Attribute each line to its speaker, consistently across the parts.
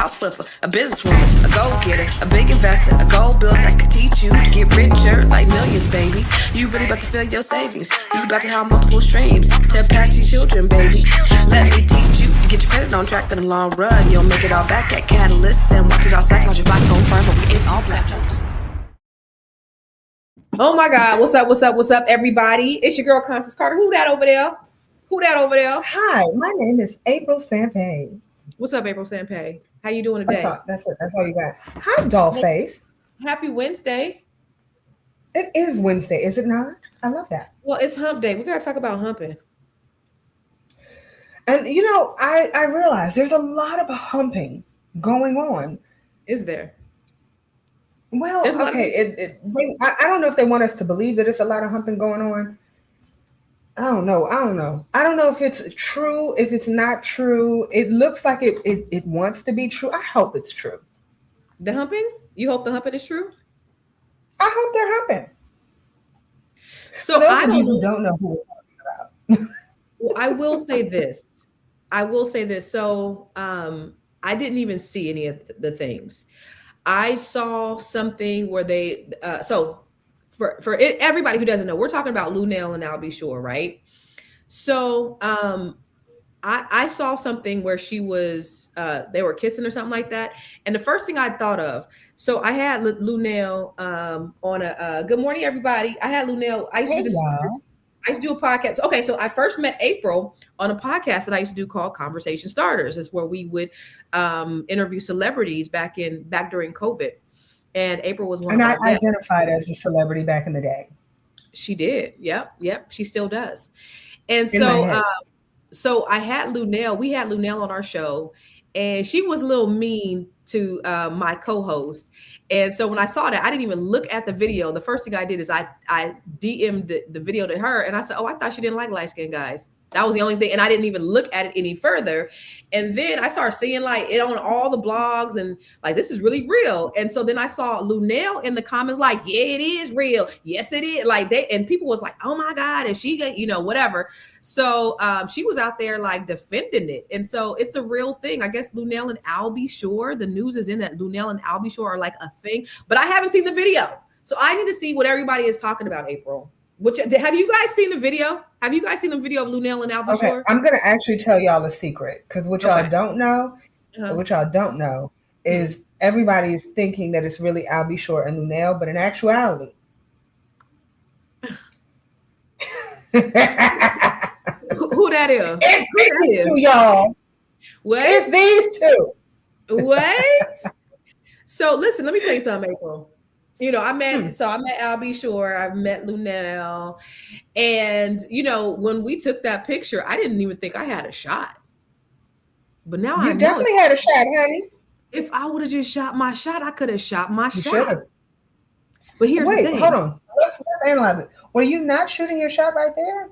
Speaker 1: house flipper, a businesswoman, a go-getter, a big investor, a gold builder that could teach you to get richer like millions, baby. You really about to fill your savings. You about to have multiple streams to pass your children, baby. Let me teach you to get your credit on track in the long run. You'll make it all back at Catalyst and watch it all psychological body go firm, but we ain't all platforms.
Speaker 2: Oh my God, what's up, everybody? It's your girl, Constance Carter. Who that over there?
Speaker 3: Hi, my name is April Sampe.
Speaker 2: What's up, April Sampe? How you doing today?
Speaker 3: That's it. That's all you got. Hi, Dollface.
Speaker 2: Happy Wednesday.
Speaker 3: It is Wednesday, is it not? I love that.
Speaker 2: Well, it's hump day. We got to talk about humping.
Speaker 3: And, you know, I realize there's a lot of humping going on.
Speaker 2: Is there?
Speaker 3: Well, okay. I don't know if they want us to believe that it's a lot of humping going on. I don't know. I don't know if it's true, if it's not true. It looks like it wants to be true. I hope it's true.
Speaker 2: The humping? You hope the humping is true?
Speaker 3: I hope they're humping.
Speaker 2: So
Speaker 3: I don't know who we're talking about.
Speaker 2: Well, I will say this. So I didn't even see any of the things. I saw something where they for everybody who doesn't know, we're talking about Luenell Al B Sure, right? So I saw something where she was they were kissing or something like that, and the first thing I thought of, so I had Luenell on a good morning, everybody. I had Luenell. I used to do this. I used to do a podcast. Okay, so I first met April on a podcast that I used to do called Conversation Starters. It's where we would interview celebrities back during COVID. And April was one of our guests.
Speaker 3: And I identified as a celebrity back in the day.
Speaker 2: She did. Yep. She still does. And so I had Luenell. We had Luenell on our show, and she was a little mean to my co-host. And so when I saw that, I didn't even look at the video. The first thing I did is I DM'd the video to her, and I said, "Oh, I thought she didn't like light-skinned guys." That was the only thing. And I didn't even look at it any further. And then I started seeing like it on all the blogs and like, this is really real. And so then I saw Luenell in the comments like, yeah, it is real. Yes, it is. Like and people was like, oh my God, if she got, whatever. So she was out there like defending it. And so it's a real thing. I guess Luenell and Al B Sure, the news is in that Luenell and Al B Sure are like a thing, but I haven't seen the video. So I need to see what everybody is talking about, April. Have you guys seen the video? Have you guys seen the video of Luenell and Al B Sure?
Speaker 3: Okay, I'm going to actually tell y'all a secret, because what y'all don't know is everybody is thinking that it's really Al B Sure and Luenell, but in actuality,
Speaker 2: who that is?
Speaker 3: It's these two, y'all.
Speaker 2: What?
Speaker 3: It's these two.
Speaker 2: What? So listen, let me tell you something, April. I met Al B Sure, I met Luenell, and when we took that picture, I didn't even think I had a shot. But now I
Speaker 3: definitely had a shot, honey.
Speaker 2: If I would have just shot my shot, I could have shot my shot.
Speaker 3: Should've.
Speaker 2: But here's the thing.
Speaker 3: Hold on. Let's analyze it. Were you not shooting your shot right there?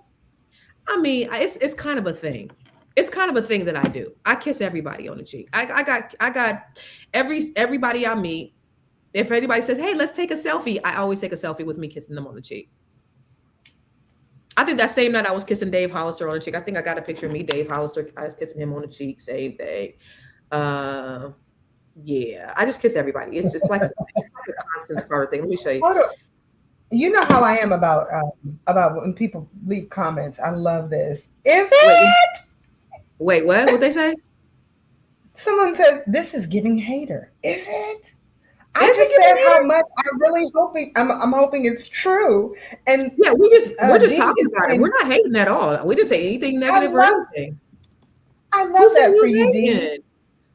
Speaker 2: I mean, it's kind of a thing. It's kind of a thing that I do. I kiss everybody on the cheek. I got everybody I meet. If anybody says, hey, let's take a selfie, I always take a selfie with me kissing them on the cheek. I think that same night I was kissing Dave Hollister on the cheek. I think I got a picture of me, Dave Hollister. I was kissing him on the cheek, same day. Yeah, I just kiss everybody. It's just like a constant Carter thing. Let me show you.
Speaker 3: You know how I am about when people leave comments. I love this. Is it?
Speaker 2: Wait, what? What'd they say?
Speaker 3: Someone said, this is giving hater. Is it? I just said how much I'm hoping it's true. And
Speaker 2: yeah, we're just talking about it. We're not hating at all. We didn't say anything negative or anything.
Speaker 3: I love that for you, Dee.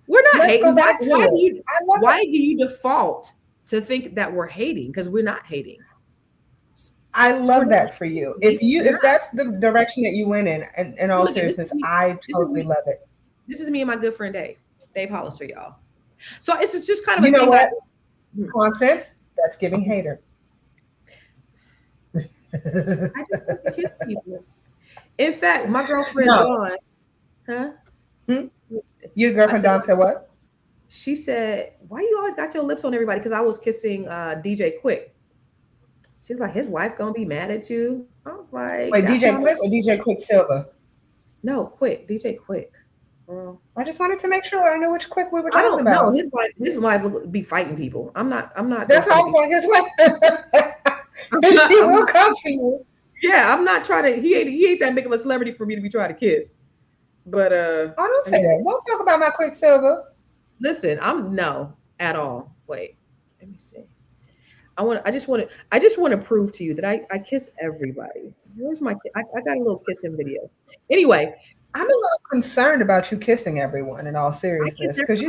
Speaker 2: We're not hating. Why do you default to think that we're hating? Because we're not hating.
Speaker 3: I love that for you. If that's the direction that you went in all seriousness, I totally love it.
Speaker 2: This is me and my good friend Dave Hollister, y'all. So it's just kind of
Speaker 3: a thing. What? Constance, that's giving hater.
Speaker 2: I just want to kiss people. In fact, my girlfriend Dawn,
Speaker 3: Your girlfriend Dawn said what?
Speaker 2: She said, "Why you always got your lips on everybody?" Because I was kissing DJ Quick. She was like, "His wife gonna be mad at you." I was like,
Speaker 3: "Wait, DJ Quick or DJ Quicksilver?"
Speaker 2: No, Quick, DJ Quick.
Speaker 3: I just wanted to make sure I knew which quick we were talking about.
Speaker 2: No, his wife will be fighting people. I'm not.
Speaker 3: That's all for his wife. She will come for you.
Speaker 2: Yeah, I'm not trying to. He ain't that big of a celebrity for me to be trying to kiss. But
Speaker 3: don't say that. Don't talk about my Quicksilver.
Speaker 2: Listen, no at all. Wait, let me see. I just want to prove to you that I kiss everybody. So where's my? I got a little kissing video. Anyway,
Speaker 3: I'm a little concerned about you kissing everyone. In all seriousness, because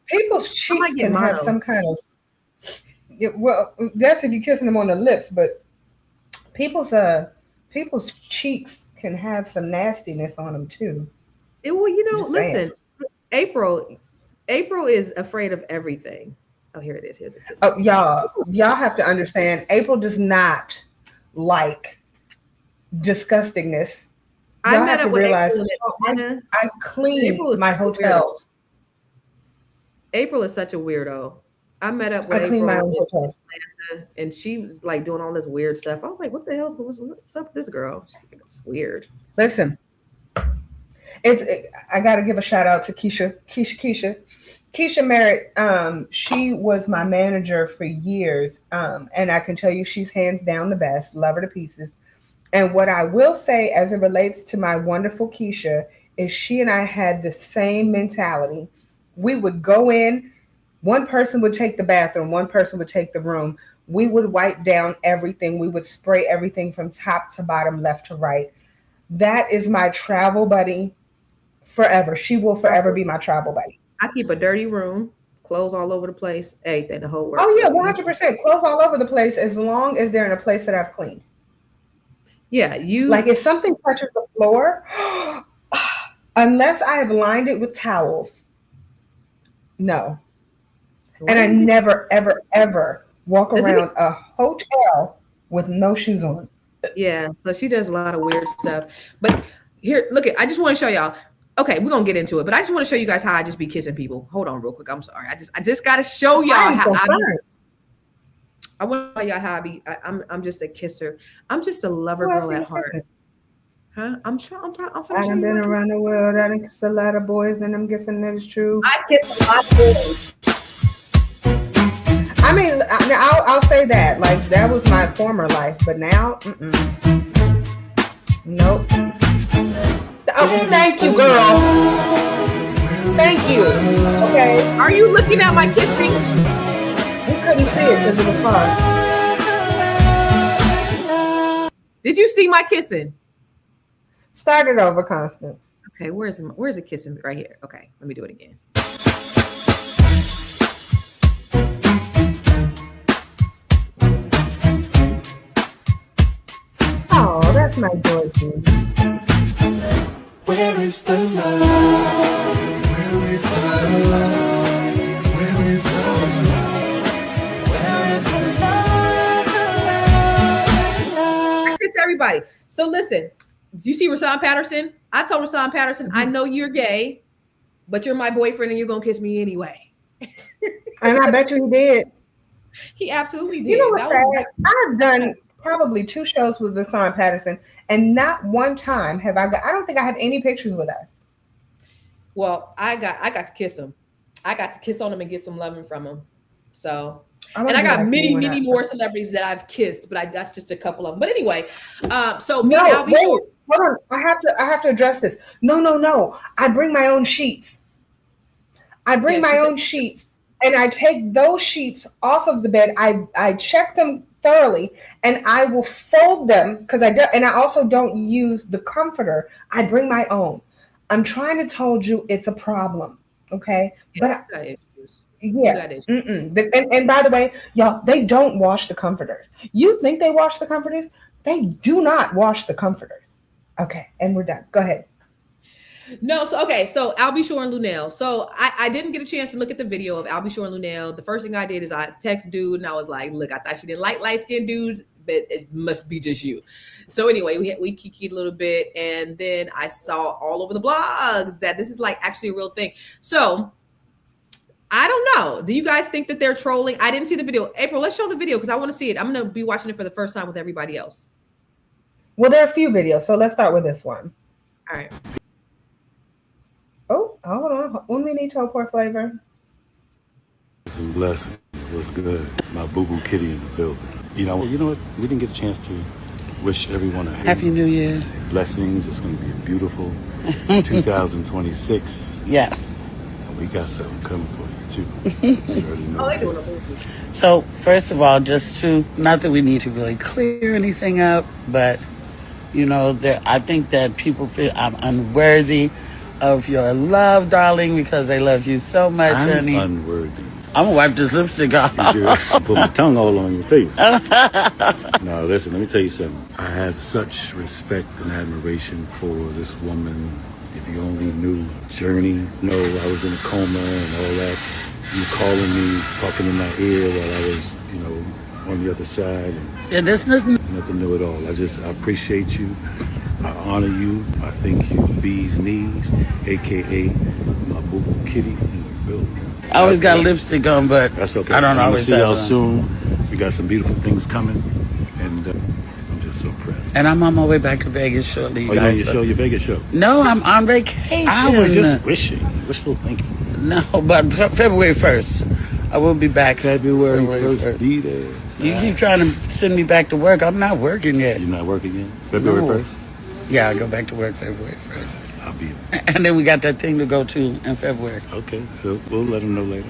Speaker 3: people's cheeks can have some kind of. Well, that's if you're kissing them on the lips, but people's cheeks can have some nastiness on them too.
Speaker 2: Listen, April is afraid of everything. Oh, here it is. Here's a kiss.
Speaker 3: Oh, y'all have to understand. April does not like disgustingness. Y'all have to realize I clean my hotels.
Speaker 2: April is such a weird I met up with April in Atlanta, and she was like doing all this weird stuff. I was like, "What the hell's what's up with this girl? It's weird."
Speaker 3: Listen, I got to give a shout out to Keisha Merritt. She was my manager for years, and I can tell you she's hands down the best. Love her to pieces. And what I will say, as it relates to my wonderful Keisha, is she and I had the same mentality. We would go in. One person would take the bathroom, one person would take the room. We would wipe down everything. We would spray everything from top to bottom, left to right. That is my travel buddy forever. She will forever be my travel buddy.
Speaker 2: I keep a dirty room, clothes all over the place, everything, the whole works.
Speaker 3: Oh, yeah, 100%. Clothes all over the place as long as they're in a place that I've cleaned.
Speaker 2: Yeah,
Speaker 3: like if something touches the floor, unless I have lined it with towels, no. And I never, ever, ever walk around a hotel with no shoes on.
Speaker 2: Yeah, so she does a lot of weird stuff. But here, look, I just want to show y'all. Okay, we're gonna get into it, but I just want to show you guys how I just be kissing people. Hold on, real quick. I'm sorry. I just got to show y'all how I want to show y'all how I be. I'm just a kisser. I'm just a lover girl at heart. Huh? I'm
Speaker 3: been around the world. I done kissed a lot of boys, and I'm guessing that is true.
Speaker 2: I kiss a lot of boys.
Speaker 3: I mean, I'll say that. Like, that was my former life, but now, nope. Oh, thank you, girl. Thank you. Okay.
Speaker 2: Are you looking at my kissing?
Speaker 3: We couldn't see it because it was far.
Speaker 2: Did you see my kissing?
Speaker 3: Start it over, Constance.
Speaker 2: Okay, where's the kissing? Right here. Okay, let me do it again.
Speaker 3: Oh, that's my Georgie.
Speaker 4: Where is the love? Where is the love? Where is the love? Where is the love?
Speaker 2: I kiss everybody. So listen, do you see Rashawn Patterson? I told Rashawn Patterson, I know you're gay, but you're my boyfriend and you're gonna kiss me anyway.
Speaker 3: And I bet you he did.
Speaker 2: He absolutely did.
Speaker 3: You know what's sad? I've done probably 2 shows with Rashawn Patterson, and not one time have I don't think I have any pictures with us.
Speaker 2: Well, I got to kiss him. I got to kiss on him and get some loving from him. So, and I got many more celebrities that I've kissed, but that's just a couple of them. But anyway, so me and Al B Sure.
Speaker 3: Hold on, I have to address this. No. I bring my own sheets. I bring my own sheets, and I take those sheets off of the bed. I check them thoroughly, and I will fold them because I also don't use the comforter. I bring my own. I'm trying to tell you it's a problem, okay?
Speaker 2: Yeah,
Speaker 3: but
Speaker 2: issues.
Speaker 3: Yeah. And by the way, y'all, they don't wash the comforters. You think they wash the comforters? They do not wash the comforters. Okay, and we're done. Go ahead.
Speaker 2: No, so Al B Sure and Luenell. So I didn't get a chance to look at the video of Al B Sure and Luenell. The first thing I did is I text dude and I was like, look, I thought she didn't like light-skinned dudes, but it must be just you. So anyway, we kikied a little bit, and then I saw all over the blogs that this is like actually a real thing. So I don't know. Do you guys think that they're trolling? I didn't see the video. April, let's show the video because I want to see it. I'm going to be watching it for the first time with everybody else.
Speaker 3: Well, there are a few videos, so let's start with this one.
Speaker 2: All right.
Speaker 3: Oh, hold on. When we need to pour flavor.
Speaker 5: Some blessings. What's good? My boo-boo kitty in the building. You know what? We didn't get a chance to wish everyone a
Speaker 6: Happy New Year.
Speaker 5: Blessings. It's going to be a beautiful 2026.
Speaker 6: Yeah.
Speaker 5: And we got something coming for you, too. You already know.
Speaker 6: So, first of all, just to, not that we need to really clear anything up, but, you know, I think that people feel I'm unworthy of your love, darling, because they love you so much,
Speaker 5: I'm
Speaker 6: honey.
Speaker 5: unworthy.
Speaker 6: I'm going to wipe this lipstick off.
Speaker 5: Put my tongue all on your face. No, listen, let me tell you something. I have such respect and admiration for this woman. If you only knew Journey, I was in a coma and all that. You calling me, talking in my ear while I was, on the other side.
Speaker 6: Yeah, there's nothing
Speaker 5: new at all. I appreciate you. I honor you. I think you bee's knees, a.k.a. my boo-boo kitty in the building.
Speaker 6: I always got lipstick on, but
Speaker 5: that's okay.
Speaker 6: I don't always
Speaker 5: see y'all
Speaker 6: have
Speaker 5: soon. We got some beautiful things coming, and I'm just so proud.
Speaker 6: And I'm on my way back to Vegas shortly.
Speaker 5: You know your Vegas show?
Speaker 6: No, I'm on vacation.
Speaker 5: I was just wishful thinking.
Speaker 6: No, but February 1st, I will be back.
Speaker 5: February 1st, be there.
Speaker 6: You keep trying to send me back to work. I'm not working yet.
Speaker 5: You're not working yet? February 1st?
Speaker 6: Yeah, I go back to work February 1st.
Speaker 5: I'll be there.
Speaker 6: And then we got that thing to go to in February.
Speaker 5: Okay, so we'll let them know later.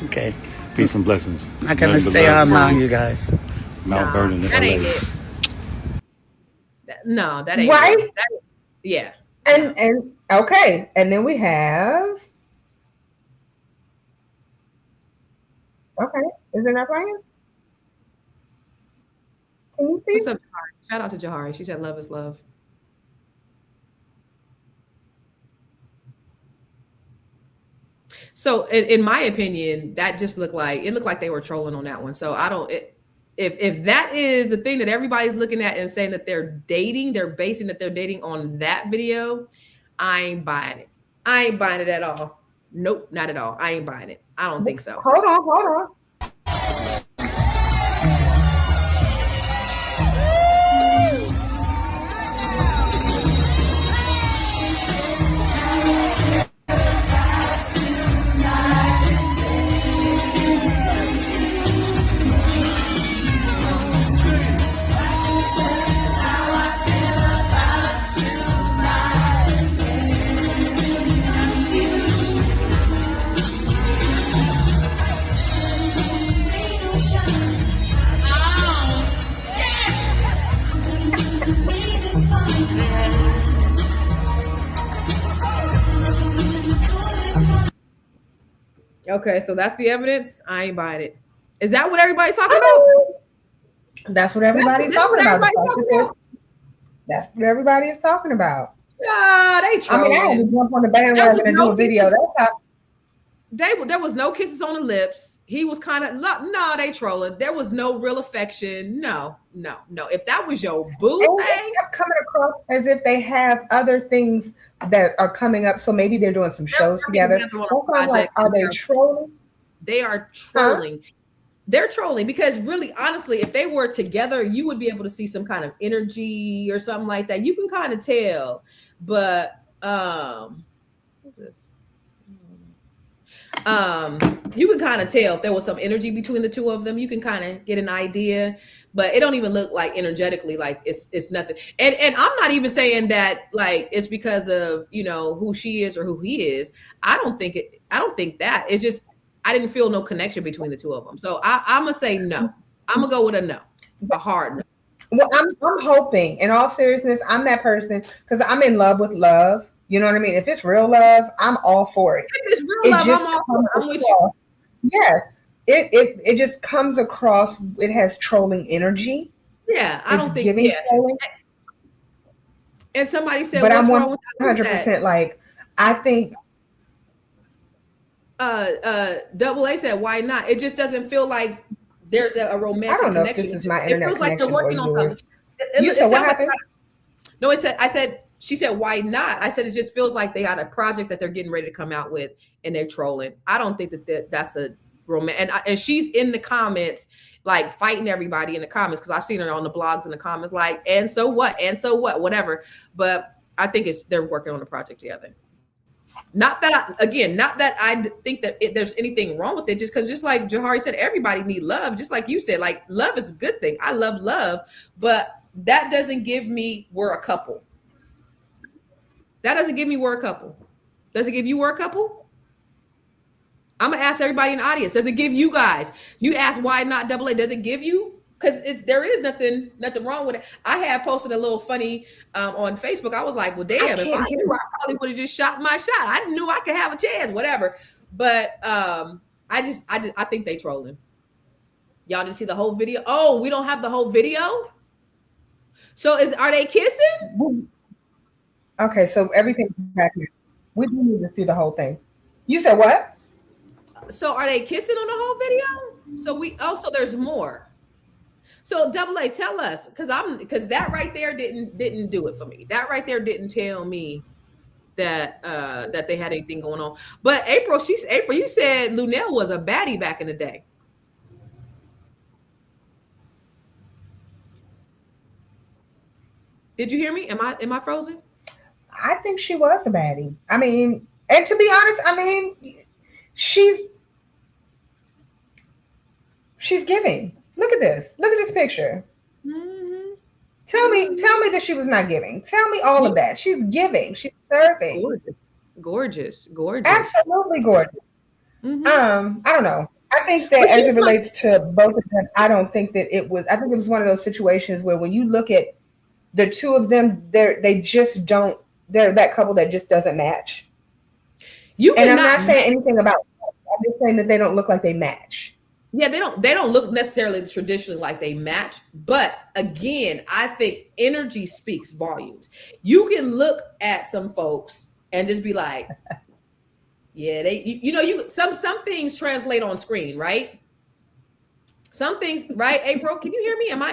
Speaker 6: Okay.
Speaker 5: Peace and blessings.
Speaker 6: I'm not going to stay on long, you guys.
Speaker 5: Mount Vernon.
Speaker 2: That ain't it. No, that ain't
Speaker 3: right.
Speaker 2: It. Yeah.
Speaker 3: And okay, and then we have. Okay, is it not playing? Can you see?
Speaker 2: What's up, Jahari? Shout out to Jahari. She said, "Love is love." So, in my opinion, that just looked like they were trolling on that one. So I don't. If that is the thing that everybody's looking at and saying that they're basing that they're dating on that video, I ain't buying it. I ain't buying it at all. Nope, not at all. I ain't buying it. I don't think so.
Speaker 3: Hold on.
Speaker 2: Okay, so that's the evidence. I ain't buying it. Is that what everybody's talking about?
Speaker 3: That's what everybody's talking about. That's what everybody is talking about.
Speaker 2: They trolling.
Speaker 3: I had to jump on the bandwagon and do a video.
Speaker 2: There was no kisses on the lips. He was kind of they trolling. There was no real affection. No. If that was your boo thing,
Speaker 3: coming across as if they have other things that are coming up. So maybe they're doing some shows together. Are they trolling?
Speaker 2: They are trolling. Huh? They're trolling because really, honestly, if they were together, you would be able to see some kind of energy or something like that. You can kind of tell, but what's this? You can kind of tell if there was some energy between the two of them. You can kind of get an idea, but it don't even look like energetically like it's nothing. And I'm not even saying that like it's because of who she is or who he is. I don't think that. It's just I didn't feel no connection between the two of them. So I'm gonna say no. I'm gonna go with a no, a hard no.
Speaker 3: Well, I'm hoping, in all seriousness, I'm that person because I'm in love with love. You know what I mean? If it's real love, I'm all for it.
Speaker 2: If it's real love, I'm all for it. I'm with you.
Speaker 3: Yeah. It just comes across, it has trolling energy.
Speaker 2: Yeah, I don't think
Speaker 3: trolling.
Speaker 2: And somebody said,
Speaker 3: but
Speaker 2: what's
Speaker 3: I'm
Speaker 2: wrong with
Speaker 3: 100% like, I think
Speaker 2: Double A said, why not? It just doesn't feel like there's a romantic connection.
Speaker 3: I don't know if this is my internet
Speaker 2: feels like they're working on something.
Speaker 3: You said what happened?
Speaker 2: No, she said, why not? I said, it just feels like they got a project that they're getting ready to come out with and they're trolling. I don't think that's a romance. And she's in the comments, like fighting everybody in the comments. Cause I've seen her on the blogs in the comments, like, and so what, whatever. But I think they're working on a project together. Not that I think that there's anything wrong with it, just like Jahari said, everybody need love. Just like you said, like love is a good thing. I love love, but that doesn't give me we're a couple. That doesn't give me we're a couple. Does it give you we're a couple? I'm gonna ask everybody in the audience. Does it give you guys? You ask why not double A? Does it give you? Because there is nothing wrong with it. I had posted a little funny on Facebook. I was like, well, damn, if I knew, I probably would have just shot my shot. I knew I could have a chance, whatever. But I think they trolling. Y'all didn't see the whole video? Oh, we don't have the whole video. So are they kissing?
Speaker 3: Okay, so everything's back here. We do need to see the whole thing. You said what?
Speaker 2: So are they kissing on the whole video? So there's more. So double A, tell us, because that right there didn't do it for me. That right there didn't tell me that that they had anything going on. But April, you said Luenell was a baddie back in the day. Did you hear me? Am I frozen?
Speaker 3: I think she was a baddie. I mean, and to be honest, I mean, she's giving. Look at this. Look at this picture.
Speaker 2: Mm-hmm.
Speaker 3: Tell me that she was not giving. Tell me all of that. She's giving. She's serving.
Speaker 2: Gorgeous.
Speaker 3: Absolutely gorgeous.
Speaker 2: Mm-hmm.
Speaker 3: I don't know. I think that as it relates to both of them, I think it was one of those situations where when you look at the two of them, they're that couple that just doesn't match. And I'm not saying anything about them. I'm just saying that they don't look like they match.
Speaker 2: Yeah, they don't look necessarily traditionally like they match, but again, I think energy speaks volumes. You can look at some folks and just be like, yeah, some things translate on screen, right? Some things, right? April, can you hear me? Am I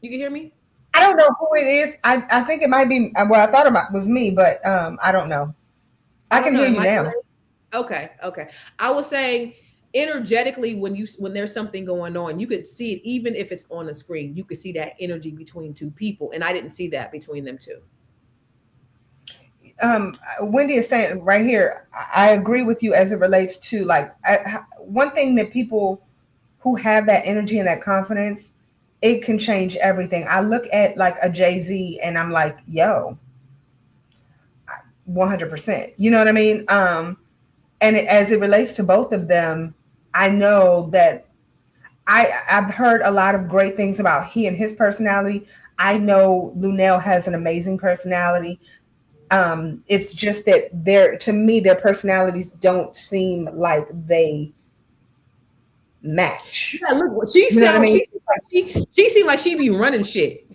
Speaker 2: you can hear me?
Speaker 3: I don't know who it is. I think it might be, well, I thought it was me, but I don't know. I can hear you now.
Speaker 2: Okay. I was saying energetically, when there's something going on, you could see it even if it's on the screen. You could see that energy between two people, and I didn't see that between them two.
Speaker 3: Wendy is saying right here, I agree with you as it relates to like one thing that people who have that energy and that confidence, it can change everything. I look at like a Jay-Z and I'm like, yo, 100%. You know what I mean? And as it relates to both of them, I know that I've heard a lot of great things about he and his personality. I know Luenell has an amazing personality. It's just that to me, their personalities don't seem like they match.
Speaker 2: Yeah, look what she said. I mean? She seemed like she be running shit.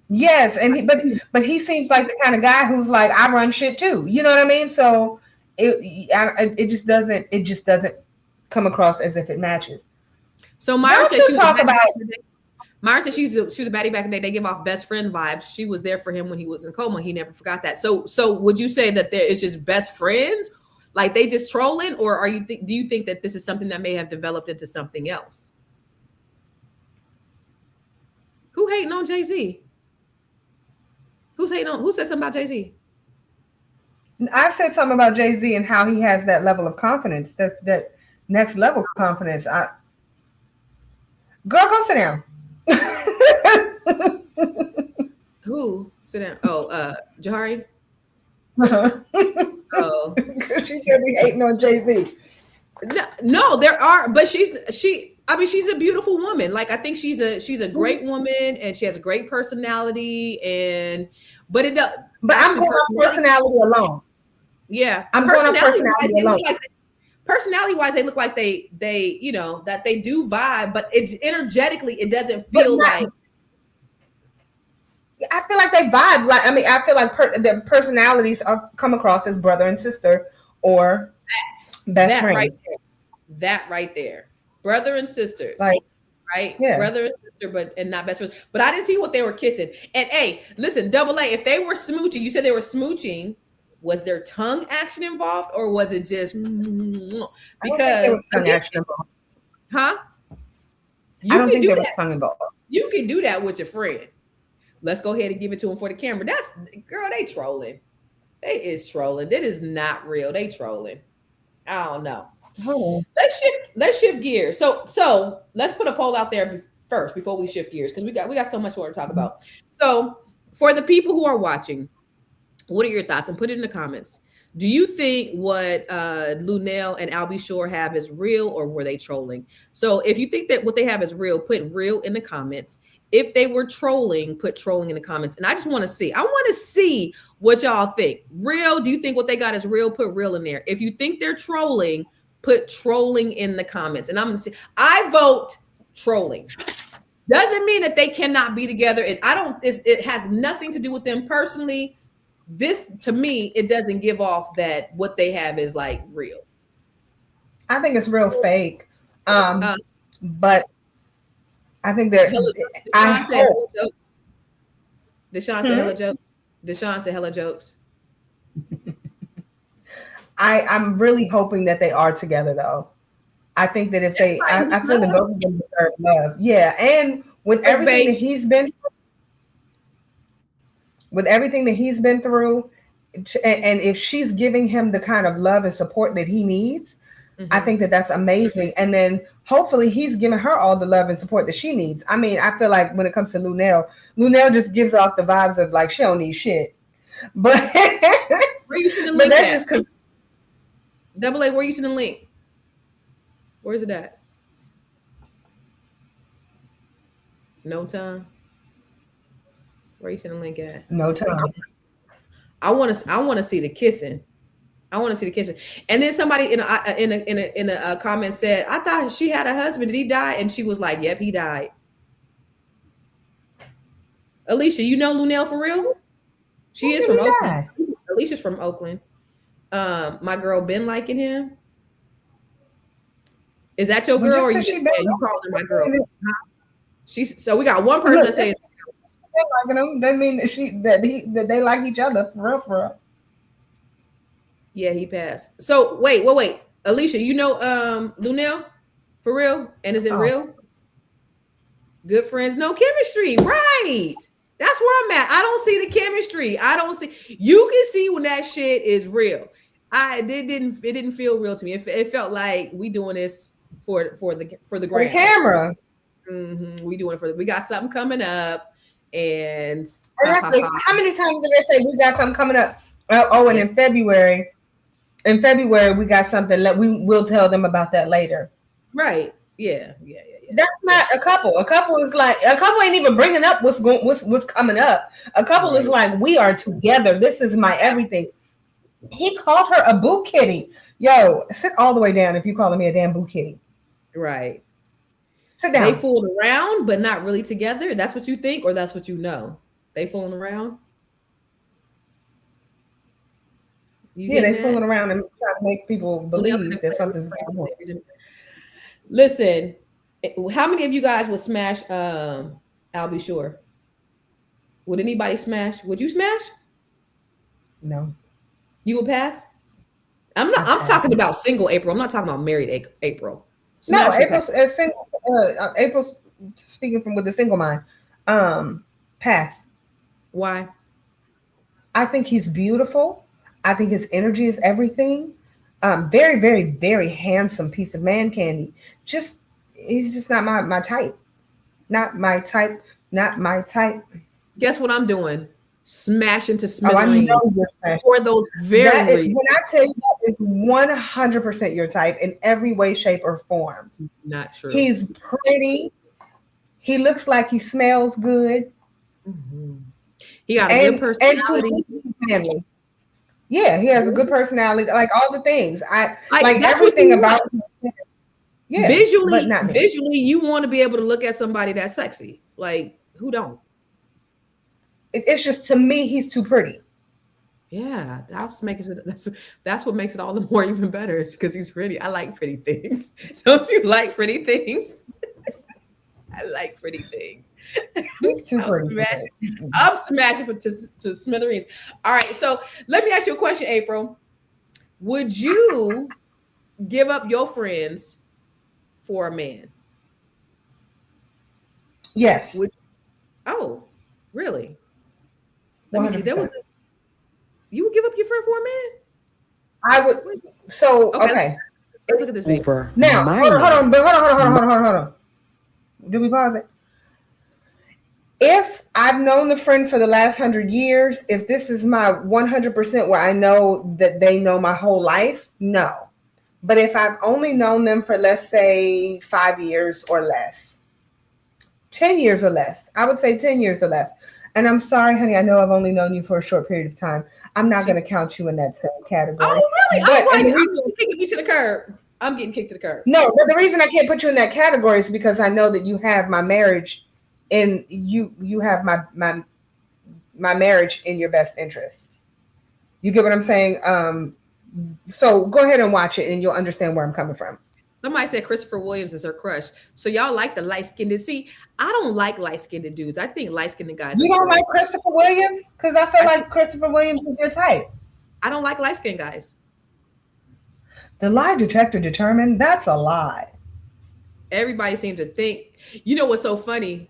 Speaker 3: Yes, and but he seems like the kind of guy who's like, I run shit too. You know what I mean? So it just doesn't come across as if it matches.
Speaker 2: So Myra said she was a baddie back in the day. They give off best friend vibes. She was there for him when he was in coma. He never forgot that. So would you say that there is just best friends? Like they just trolling, or do you think that this is something that may have developed into something else? Who hating on Jay-Z? Who said something about Jay-Z?
Speaker 3: I said something about Jay-Z and how he has that level of confidence, that next level confidence. Girl, go sit down.
Speaker 2: Who? Sit down. Oh, Jahari? Oh.
Speaker 3: She said we hating on Jay-Z.
Speaker 2: No, there are, but she's a beautiful woman. Like I think she's a great woman and she has a great personality but I'm going on personality alone. Yeah. I'm going on personality alone. Personality wise, they look like they that they do vibe, but energetically it doesn't feel like.
Speaker 3: I feel like they vibe. Like I feel like their personalities come across as brother and sister or best friends.
Speaker 2: That right there, brother and sisters,
Speaker 3: like
Speaker 2: right, yeah. Brother and sister, and not best friends. But I didn't see what they were kissing. And hey, listen, double A, if they were smooching, you said they were smooching. Was there tongue action involved, or was it just because there was tongue action involved? Huh?
Speaker 3: I don't think there was tongue involved.
Speaker 2: You can do that with your friend. Let's go ahead and give it to him for the camera. Girl, they trolling. They is trolling. That is not real. They trolling. I don't know.
Speaker 3: Hold on.
Speaker 2: Let's shift gears. So let's put a poll out there first before we shift gears, because we got so much more to talk about. So for the people who are watching, what are your thoughts? And put it in the comments. Do you think what Luenell and Al B Sure have is real, or were they trolling? So if you think that what they have is real, put real in the comments. If they were trolling, put trolling in the comments. And I just want to see. I want to see what y'all think. Real? Do you think what they got is real? Put real in there. If you think they're trolling, put trolling in the comments. And I'm going to see. I vote trolling. Doesn't mean that they cannot be together. It has nothing to do with them personally. This, to me, it doesn't give off that what they have is like real.
Speaker 3: I think it's real fake. But I think that
Speaker 2: Deshaun said hella jokes. Deshaun said hella jokes.
Speaker 3: I'm really hoping that they are together, though. I think that if they, I feel that both of them deserve love. Yeah, and with everything that he's been through, and if she's giving him the kind of love and support that he needs, I think that that's amazing. And then hopefully he's giving her all the love and support that she needs. I mean, I feel like when it comes to Luenell just gives off the vibes of like she don't need shit. But
Speaker 2: where you see the link
Speaker 3: that's
Speaker 2: at?
Speaker 3: just because
Speaker 2: Double A, where you see the link? Where's it at? No time. Where you see the link at?
Speaker 3: no time.
Speaker 2: I want to see the kissing. I want to see the kissing. And then somebody in a comment said, "I thought she had a husband. Did he die?" And she was like, "Yep, he died." Alicia, you know Luenell for real? She is from Oakland. Alicia's from Oakland. My girl been liking him. Is that your girl, or you just you calling her my girl? So we got one person that says
Speaker 3: liking him. That mean that they like each other for real.
Speaker 2: Yeah, he passed. So wait. Alicia, you know Luenell for real? And is it real? Good friends, no chemistry. Right. That's where I'm at. I don't see the chemistry. I don't see. You can see when that shit is real. It didn't feel real to me. It felt like we doing this for the gram.
Speaker 3: Camera.
Speaker 2: We doing it we got something coming up, and
Speaker 3: how many times did they say we got something coming up? And in February we got something. We will tell them about that later.
Speaker 2: Right? Yeah.
Speaker 3: That's not a couple. A couple is like a couple ain't even bringing up what's coming up. A couple is like, we are together. This is my everything. He called her a boo kitty. Yo, sit all the way down if you calling me a damn boo kitty.
Speaker 2: Right.
Speaker 3: Sit down.
Speaker 2: They fooled around, but not really together. That's what you think, or that's what you know. They fooling around.
Speaker 3: They fooling around and trying to make people believe that something's going on.
Speaker 2: Listen, how many of you guys would smash Al B Sure? Would anybody smash? Would you smash?
Speaker 3: No.
Speaker 2: You would pass? I'm talking about single April. I'm not talking about married April.
Speaker 3: No, April's speaking from with a single mind. Pass.
Speaker 2: Why?
Speaker 3: I think he's beautiful. I think his energy is everything. Very, very, very handsome piece of man candy. He's just not my type. Not my type. Not my type.
Speaker 2: Guess what I'm doing? Smashing to smithereens
Speaker 3: for
Speaker 2: for those very.
Speaker 3: When I tell you that is 100% your type in every way, shape, or form.
Speaker 2: Not true.
Speaker 3: He's pretty. He looks like he smells good.
Speaker 2: He got a good personality.
Speaker 3: And yeah, he has a good personality. Like all the things. I like everything about him. Yeah, visually, you want to be able to look at somebody that's sexy. Like, who don't? It's just, to me, he's too pretty.
Speaker 2: Yeah, that's what makes it all the more even better, is because he's pretty. I like pretty things. Don't you like pretty things? I like pretty things.
Speaker 3: He's too pretty.
Speaker 2: I'm smashing to smithereens. All right, so let me ask you a question, April. Would you give up your friends for a man?
Speaker 3: Yes.
Speaker 2: Oh, really? Let me see. You would give up your friend for a man?
Speaker 3: I would. So okay.
Speaker 2: Let's look at this video.
Speaker 7: Over
Speaker 3: Now,
Speaker 7: my
Speaker 3: hold on,
Speaker 7: man.
Speaker 3: hold on. Do we pause it? If I've known the friend for the last 100 years, if this is my 100% where I know that they know my whole life, no. But if I've only known them for, let's say, 5 years or less, 10 years or less, I would say 10 years or less. And I'm sorry, honey, I know I've only known you for a short period of time. I'm not going to count you in that same category.
Speaker 2: Oh, really?
Speaker 3: But,
Speaker 2: I was like,
Speaker 3: I'm
Speaker 2: kicking me to the curb. I'm getting kicked to the curb.
Speaker 3: No, but the reason I can't put you in that category is because I know that you have my marriage and you have my marriage in your best interest. You get what I'm saying? So go ahead and watch it and you'll understand where I'm coming from.
Speaker 2: Somebody said Christopher Williams is her crush. So y'all like the light-skinned. See, I don't like light-skinned dudes. I think light-skinned guys.
Speaker 3: You don't like Christopher Williams? Because I feel like Christopher Williams is your type.
Speaker 2: I don't like light-skinned guys.
Speaker 3: The lie detector determined that's a lie.
Speaker 2: Everybody seems to think. You know what's so funny?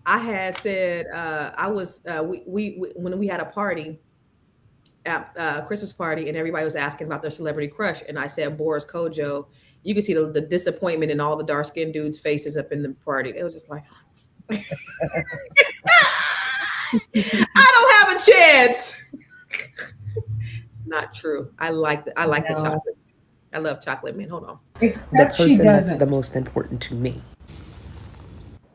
Speaker 2: I had said I was we when we had a party at Christmas party and everybody was asking about their celebrity crush and I said Boris Kojo. You can see the disappointment in all the dark-skinned dudes' faces up in the party. They were just like, I don't have a chance. It's not true. I like the chocolate. I love chocolate, man. Hold on.
Speaker 7: The person that's the most important to me.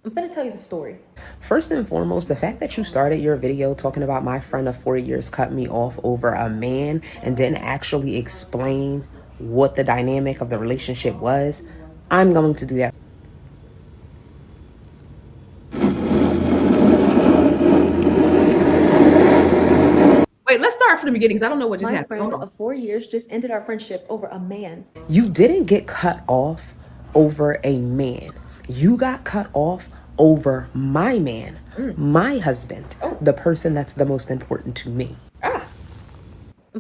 Speaker 8: I'm gonna tell you the story.
Speaker 7: First and foremost, the fact that you started your video talking about my friend of 4 years cut me off over a man and didn't actually explain what the dynamic of the relationship was, I'm going to do that.
Speaker 2: Wait, let's start from the beginning because I don't know what just
Speaker 8: My
Speaker 2: happened.
Speaker 8: friend
Speaker 2: Hold on.
Speaker 8: of 4 years just ended our friendship over a man.
Speaker 7: You didn't get cut off over a man. You got cut off over my man, my husband, the person that's the most important to me.
Speaker 8: I'm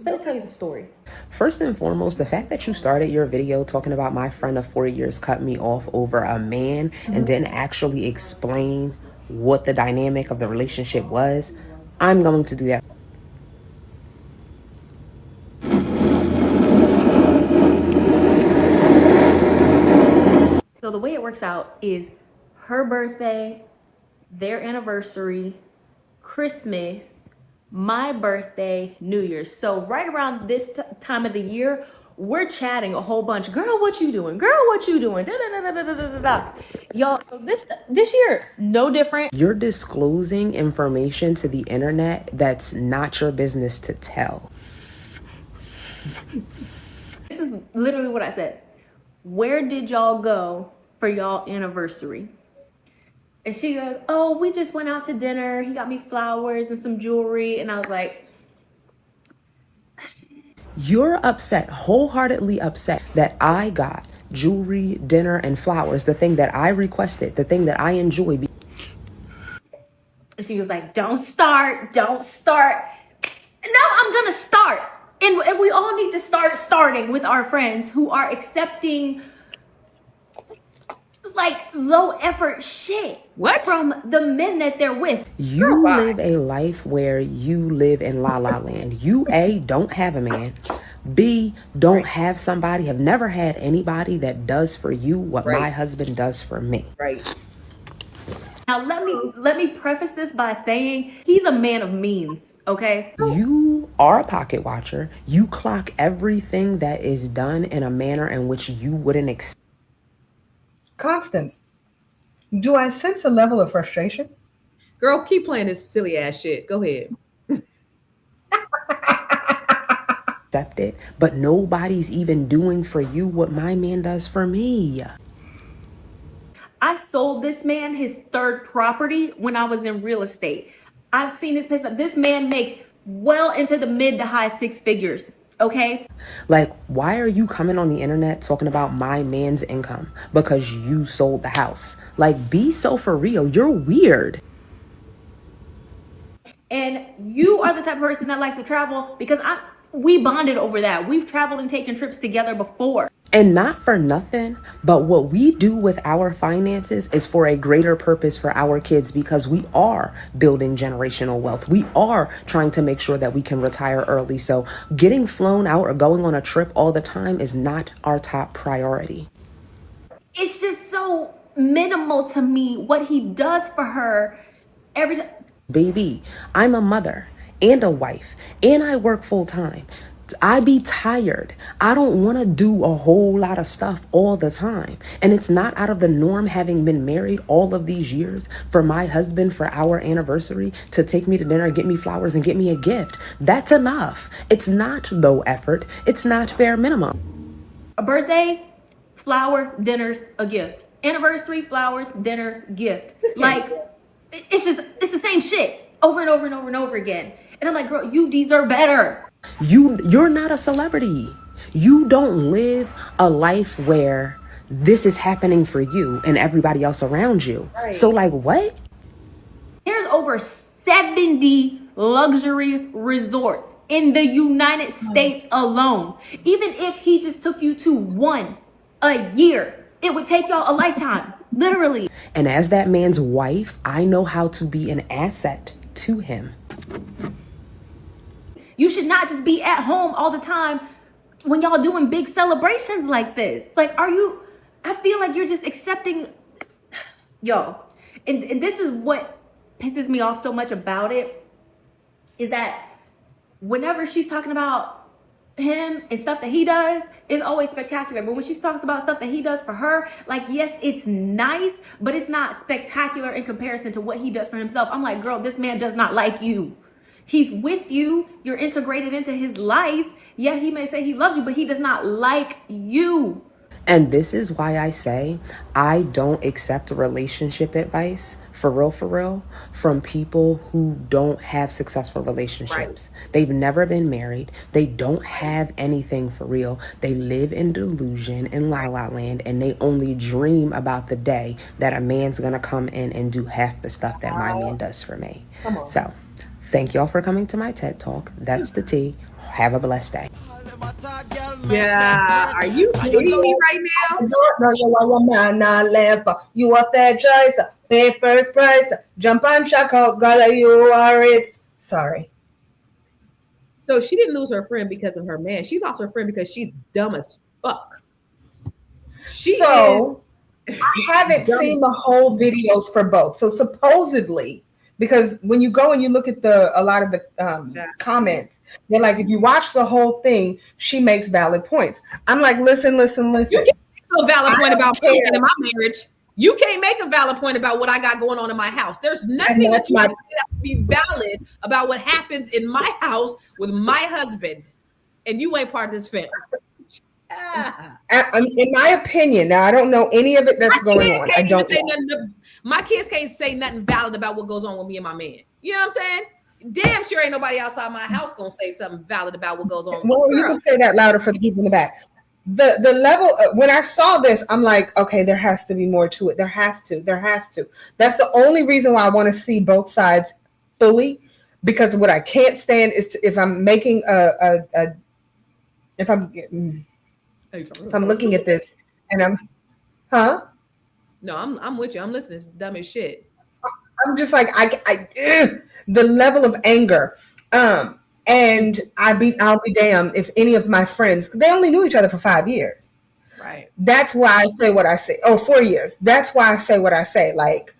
Speaker 8: gonna tell you the story.
Speaker 7: First and foremost, the fact that you started your video talking about my friend of 4 years cut me off over a man and didn't actually explain what the dynamic of the relationship was, I'm going to do that.
Speaker 8: So the way it works out is her birthday, their anniversary, Christmas, my birthday, New Year's. So right around this time of the year, we're chatting a whole bunch. Girl, what you doing? Girl, what you doing? Da, da, da, da, da, da, da, da. Y'all, so this year, no different.
Speaker 7: You're disclosing information to the internet that's not your business to tell.
Speaker 8: This is literally what I said. Where did y'all go for y'all anniversary? And she goes, oh, we just went out to dinner. He got me flowers and some jewelry. And I was like,
Speaker 7: You're upset, wholeheartedly upset that I got jewelry, dinner, and flowers, the thing that I requested, the thing that I enjoy.
Speaker 8: and she was like, don't start. Now I'm gonna start. And we all need to start starting with our friends who are accepting like low effort shit.
Speaker 2: What?
Speaker 8: From the men that they're with.
Speaker 7: You live a life where you live in La La Land. You, A, don't have a man. B, don't have somebody, have never had anybody that does for you what my husband does for me.
Speaker 2: Right.
Speaker 8: Now let me preface this by saying he's a man of means, okay?
Speaker 7: You are a pocket watcher. You clock everything that is done in a manner in which you wouldn't expect.
Speaker 3: Constance, do I sense a level of frustration?
Speaker 2: Girl, keep playing this silly ass shit. Go ahead.
Speaker 7: It, but nobody's even doing for you what my man does for me.
Speaker 8: I sold this man his third property when I was in real estate. I've seen this place. This man makes well into the mid to high six figures, okay?
Speaker 7: Like, why are you coming on the internet talking about my man's income? Because you sold the house. Like, be so for real. You're weird.
Speaker 8: And you are the type of person that likes to travel because we bonded over that. We've traveled and taken trips together before.
Speaker 7: And not for nothing, but what we do with our finances is for a greater purpose for our kids, because we are building generational wealth. We are trying to make sure that we can retire early. So getting flown out or going on a trip all the time is not our top priority.
Speaker 8: It's just so minimal to me what he does for her every time.
Speaker 7: Baby, I'm a mother and a wife, and I work full time. I be tired. I don't want to do a whole lot of stuff all the time. And it's not out of the norm, having been married all of these years, for my husband, for our anniversary, to take me to dinner, get me flowers, and get me a gift. That's enough. It's not low effort. It's not bare minimum.
Speaker 8: A birthday, flower, dinners, a gift. Anniversary, flowers, dinners, gift. Like, it's the same shit over and over and over and over again. And I'm like, girl, you deserve better.
Speaker 7: You're not a celebrity. You don't live a life where this is happening for you and everybody else around you. Right. So like, what?
Speaker 8: There's over 70 luxury resorts in the United States alone. Even if he just took you to one a year, it would take y'all a lifetime, literally.
Speaker 7: And as that man's wife, I know how to be an asset to him.
Speaker 8: You should not just be at home all the time when y'all doing big celebrations like this. Like, I feel like you're just accepting, yo. And this is what pisses me off so much about it, is that whenever she's talking about him and stuff that he does, it's always spectacular. But when she talks about stuff that he does for her, like, yes, it's nice, but it's not spectacular in comparison to what he does for himself. I'm like, girl, this man does not like you. He's with you. You're integrated into his life. Yeah, he may say he loves you, but he does not like you.
Speaker 7: And this is why I say I don't accept relationship advice, for real, from people who don't have successful relationships. Right. They've never been married. They don't have anything for real. They live in delusion in La La Land, and they only dream about the day that a man's gonna come in and do half the stuff that my man does for me. So thank y'all for coming to my TED Talk. That's the tea. Have a blessed day.
Speaker 2: Yeah, are you kidding me right now?
Speaker 3: You a fair choice, pay first price, jump on shackle, girl, you are it. Sorry.
Speaker 2: So she didn't lose her friend because of her man. She lost her friend because she's dumb as fuck.
Speaker 3: I haven't seen the whole videos for both. So supposedly, because when you go and you look at a lot of the comments, they're like, if you watch the whole thing, she makes valid points. I'm like, listen. You can't make
Speaker 2: a valid point about me in my marriage. You can't make a valid point about what I got going on in my house. There's nothing that you can say that would be valid about what happens in my house with my husband, and you ain't part of this family.
Speaker 3: In my opinion, now I don't know any of it that's going on. I don't know.
Speaker 2: My kids can't say nothing valid about what goes on with me and my man. You know what I'm saying? Damn sure ain't nobody outside my house gonna say something valid about what goes on.
Speaker 3: Well, you can say that louder for the people in the back. The level when I saw this, I'm like, okay, there has to be more to it. There has to. That's the only reason why I want to see both sides fully, because what I can't stand is if I'm making if I'm looking at this and
Speaker 2: No, I'm with you. I'm listening. It's dumb as shit.
Speaker 3: I'm just like the level of anger. And I'll be damned if any of my friends, they only knew each other for 5 years.
Speaker 2: Right.
Speaker 3: That's why I say what I say. 4 years. That's why I say what I say. Like,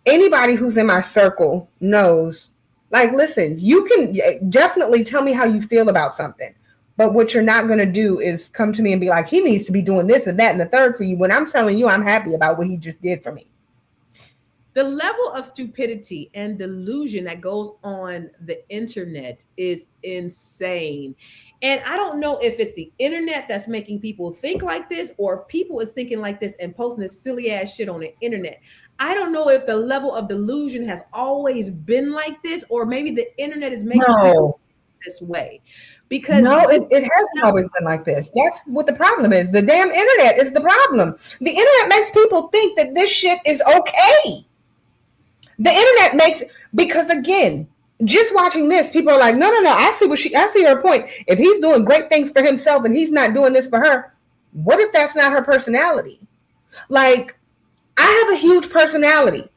Speaker 3: anybody who's in my circle knows, like, listen, you can definitely tell me how you feel about something. But what you're not going to do is come to me and be like, he needs to be doing this and that and the third for you, when I'm telling you I'm happy about what he just did for me.
Speaker 2: The level of stupidity and delusion that goes on the internet is insane. And I don't know if it's the internet that's making people think like this, or people is thinking like this and posting this silly ass shit on the internet. I don't know if the level of delusion has always been like this, or maybe the internet is making people this way. Because
Speaker 3: it hasn't always been like this. That's what the problem is. The damn internet is the problem. The internet makes people think that this shit is okay. The internet makes, because again, just watching this, people are like, no. I see her point. If he's doing great things for himself and he's not doing this for her, What if that's not her personality? Like, I have a huge personality,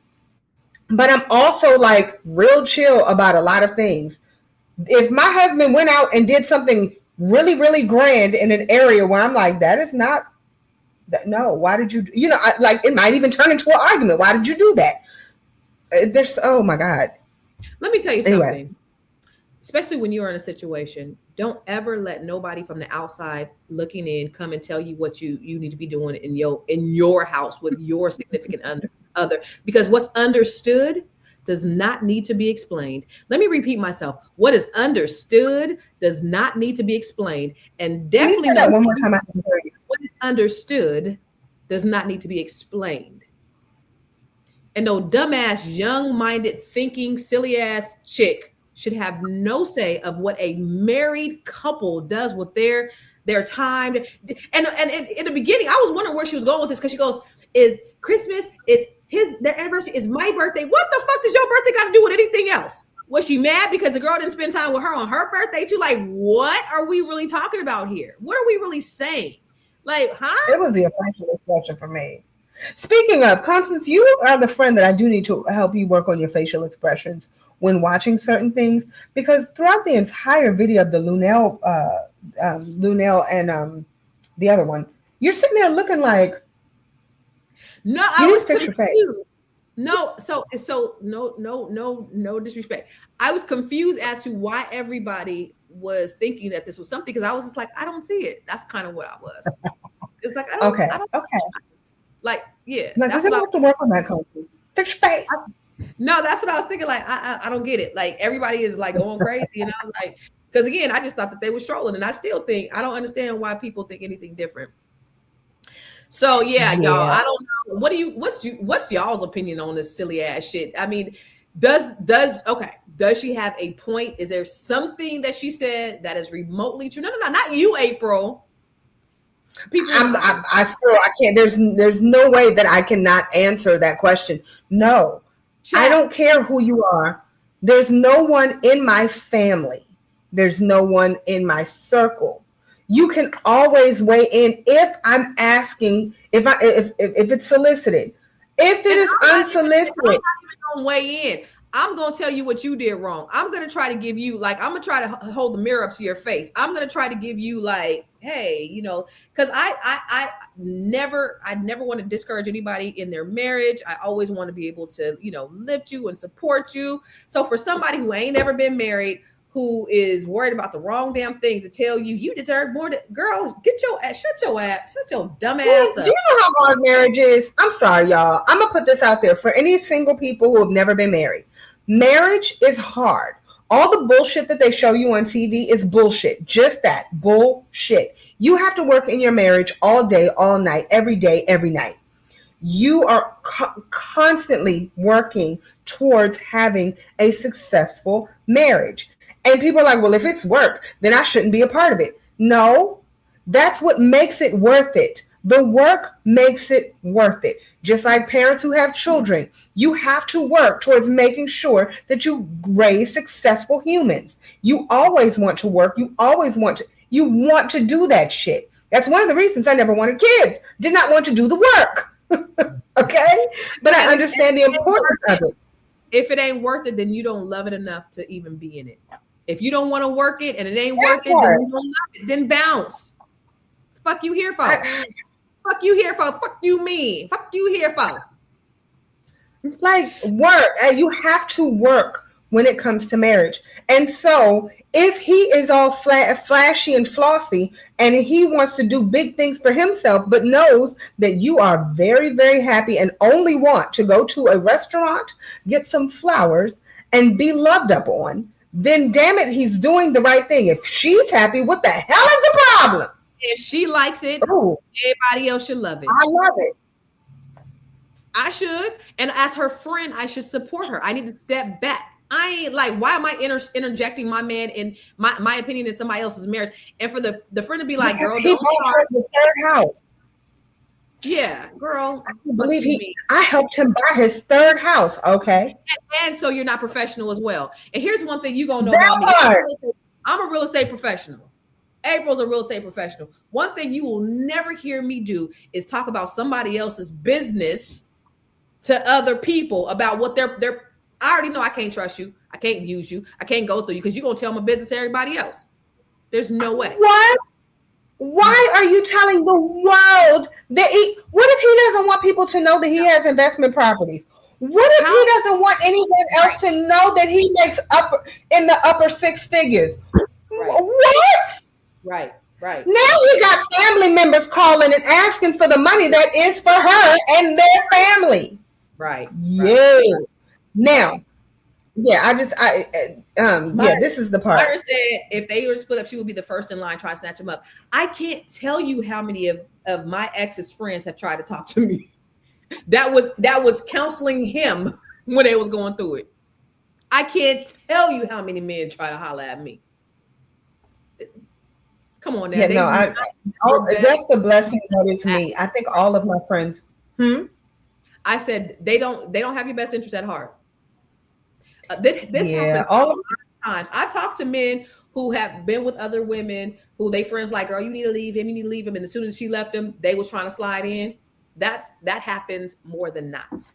Speaker 3: but I'm also like real chill about a lot of things. If my husband went out and did something really, really grand in an area where I'm like, that is not that. No, why did you? You know, like it might even turn into an argument. Why did you do that? There's, oh my God.
Speaker 2: Let me tell you something. Especially when you're in a situation, don't ever let nobody from the outside looking in come and tell you what you need to be doing in your house with your significant other. Because what's understood does not need to be explained. Let me repeat myself. What is understood does not need to be explained. And definitely
Speaker 3: that one more time.
Speaker 2: What is understood does not need to be explained. And no dumbass, young-minded, thinking, silly-ass chick should have no say of what a married couple does with their time. And in the beginning, I was wondering where she was going with this, because she goes, "Is Christmas? Is their anniversary? Is my birthday? What the fuck does your birthday got to do with anything else?" Was she mad because the girl didn't spend time with her on her birthday too? Like, what are we really talking about here? What are we really saying? Like, huh?
Speaker 3: It was the facial expression for me. Speaking of, Constance, you are the friend that I do need to help you work on your facial expressions when watching certain things, because throughout the entire video of the Luenell and the other one, you're sitting there looking like,
Speaker 2: no, I was confused. No, so no disrespect. I was confused as to why everybody was thinking that this was something, because I was just like, I don't see it. That's kind of what I was. It's like, I don't. Like, yeah.
Speaker 3: Like, I have to work on that, Constance. Fix your face.
Speaker 2: No, that's what I was thinking. Like, I don't get it. Like, everybody is like going crazy, and I was like, because again, I just thought that they were trolling, and I still think I don't understand why people think anything different. So yeah, y'all, I don't know. What's y'all's opinion on this silly ass shit? I mean, does she have a point? Is there something that she said that is remotely true? No, not you, April. People,
Speaker 3: I can't. There's no way that I cannot answer that question. No, I don't care who you are. There's no one in my family. There's no one in my circle. You can always weigh in if I'm asking, if it's solicited. If it is unsolicited,
Speaker 2: I'm not even gonna weigh in. I'm gonna tell you what you did wrong. I'm gonna try to give you, like, I'm gonna try to hold the mirror up to your face. I'm gonna try to give you, like, hey, you know, because I never want to discourage anybody in their marriage. I always want to be able to, you know, lift you and support you. So for somebody who ain't never been married, who is worried about the wrong damn things, to tell you deserve more, girl, shut your dumb ass up.
Speaker 3: Do you know how hard marriage is? I'm sorry, y'all. I'm gonna put this out there for any single people who have never been married. Marriage is hard. All the bullshit that they show you on TV is bullshit. Just that bullshit. You have to work in your marriage all day, all night, every day, every night. You are constantly working towards having a successful marriage. And people are like, well, if it's work, then I shouldn't be a part of it. No, that's what makes it worth it. The work makes it worth it. Just like parents who have children, you have to work towards making sure that you raise successful humans. You always want to work. You want to do that shit. That's one of the reasons I never wanted kids. Did not want to do the work. Okay? But I understand the importance of it.
Speaker 2: If it ain't worth it, then you don't love it enough to even be in it. If you don't want to work it and it ain't worth it, then you don't love it. Then bounce. Fuck you here for. Fuck you here for. Fuck you me. Fuck you here for.
Speaker 3: Like, work. You have to work when it comes to marriage. And so if he is all flashy and flossy and he wants to do big things for himself, but knows that you are very, very happy and only want to go to a restaurant, get some flowers, and be loved up on, then damn it, he's doing the right thing. If she's happy, what the hell is the problem?
Speaker 2: If she likes it, everybody else should love it.
Speaker 3: I love it.
Speaker 2: I should. And as her friend, I should support her. I need to step back. I ain't like, why am I interjecting my man in my opinion in somebody else's marriage? And for the friend to be like, girl,
Speaker 3: he bought the third house.
Speaker 2: Yeah, girl.
Speaker 3: I can't believe I helped him buy his third house. Okay.
Speaker 2: And so you're not professional as well. And here's one thing you gonna know about me. I'm a real estate professional. April's a real estate professional. One thing you will never hear me do is talk about somebody else's business to other people about what they're. I already know I can't trust you. I can't use you. I can't go through you because you're gonna tell my business to everybody else. There's no way.
Speaker 3: What? Why are you telling the world that what if he doesn't want people to know that he has investment properties? What if he doesn't want anyone else to know that he makes in the upper six figures? Right. What?
Speaker 2: Right.
Speaker 3: Now you got family members calling and asking for the money that is for her and their family.
Speaker 2: Right.
Speaker 3: Yeah. Now, yeah, this is the part.
Speaker 2: Myra said if they were split up, she would be the first in line trying to snatch him up. I can't tell you how many of my ex's friends have tried to talk to me. That was counseling him when they was going through it. I can't tell you how many men try to holler at me. Come on now.
Speaker 3: Yeah, that's the blessing that it's me. I think all of my friends.
Speaker 2: I said they don't have your best interest at heart. This happens all the times. I talk to men who have been with other women who they friends like, girl, you need to leave him. And as soon as she left him, they was trying to slide in. That happens more than not.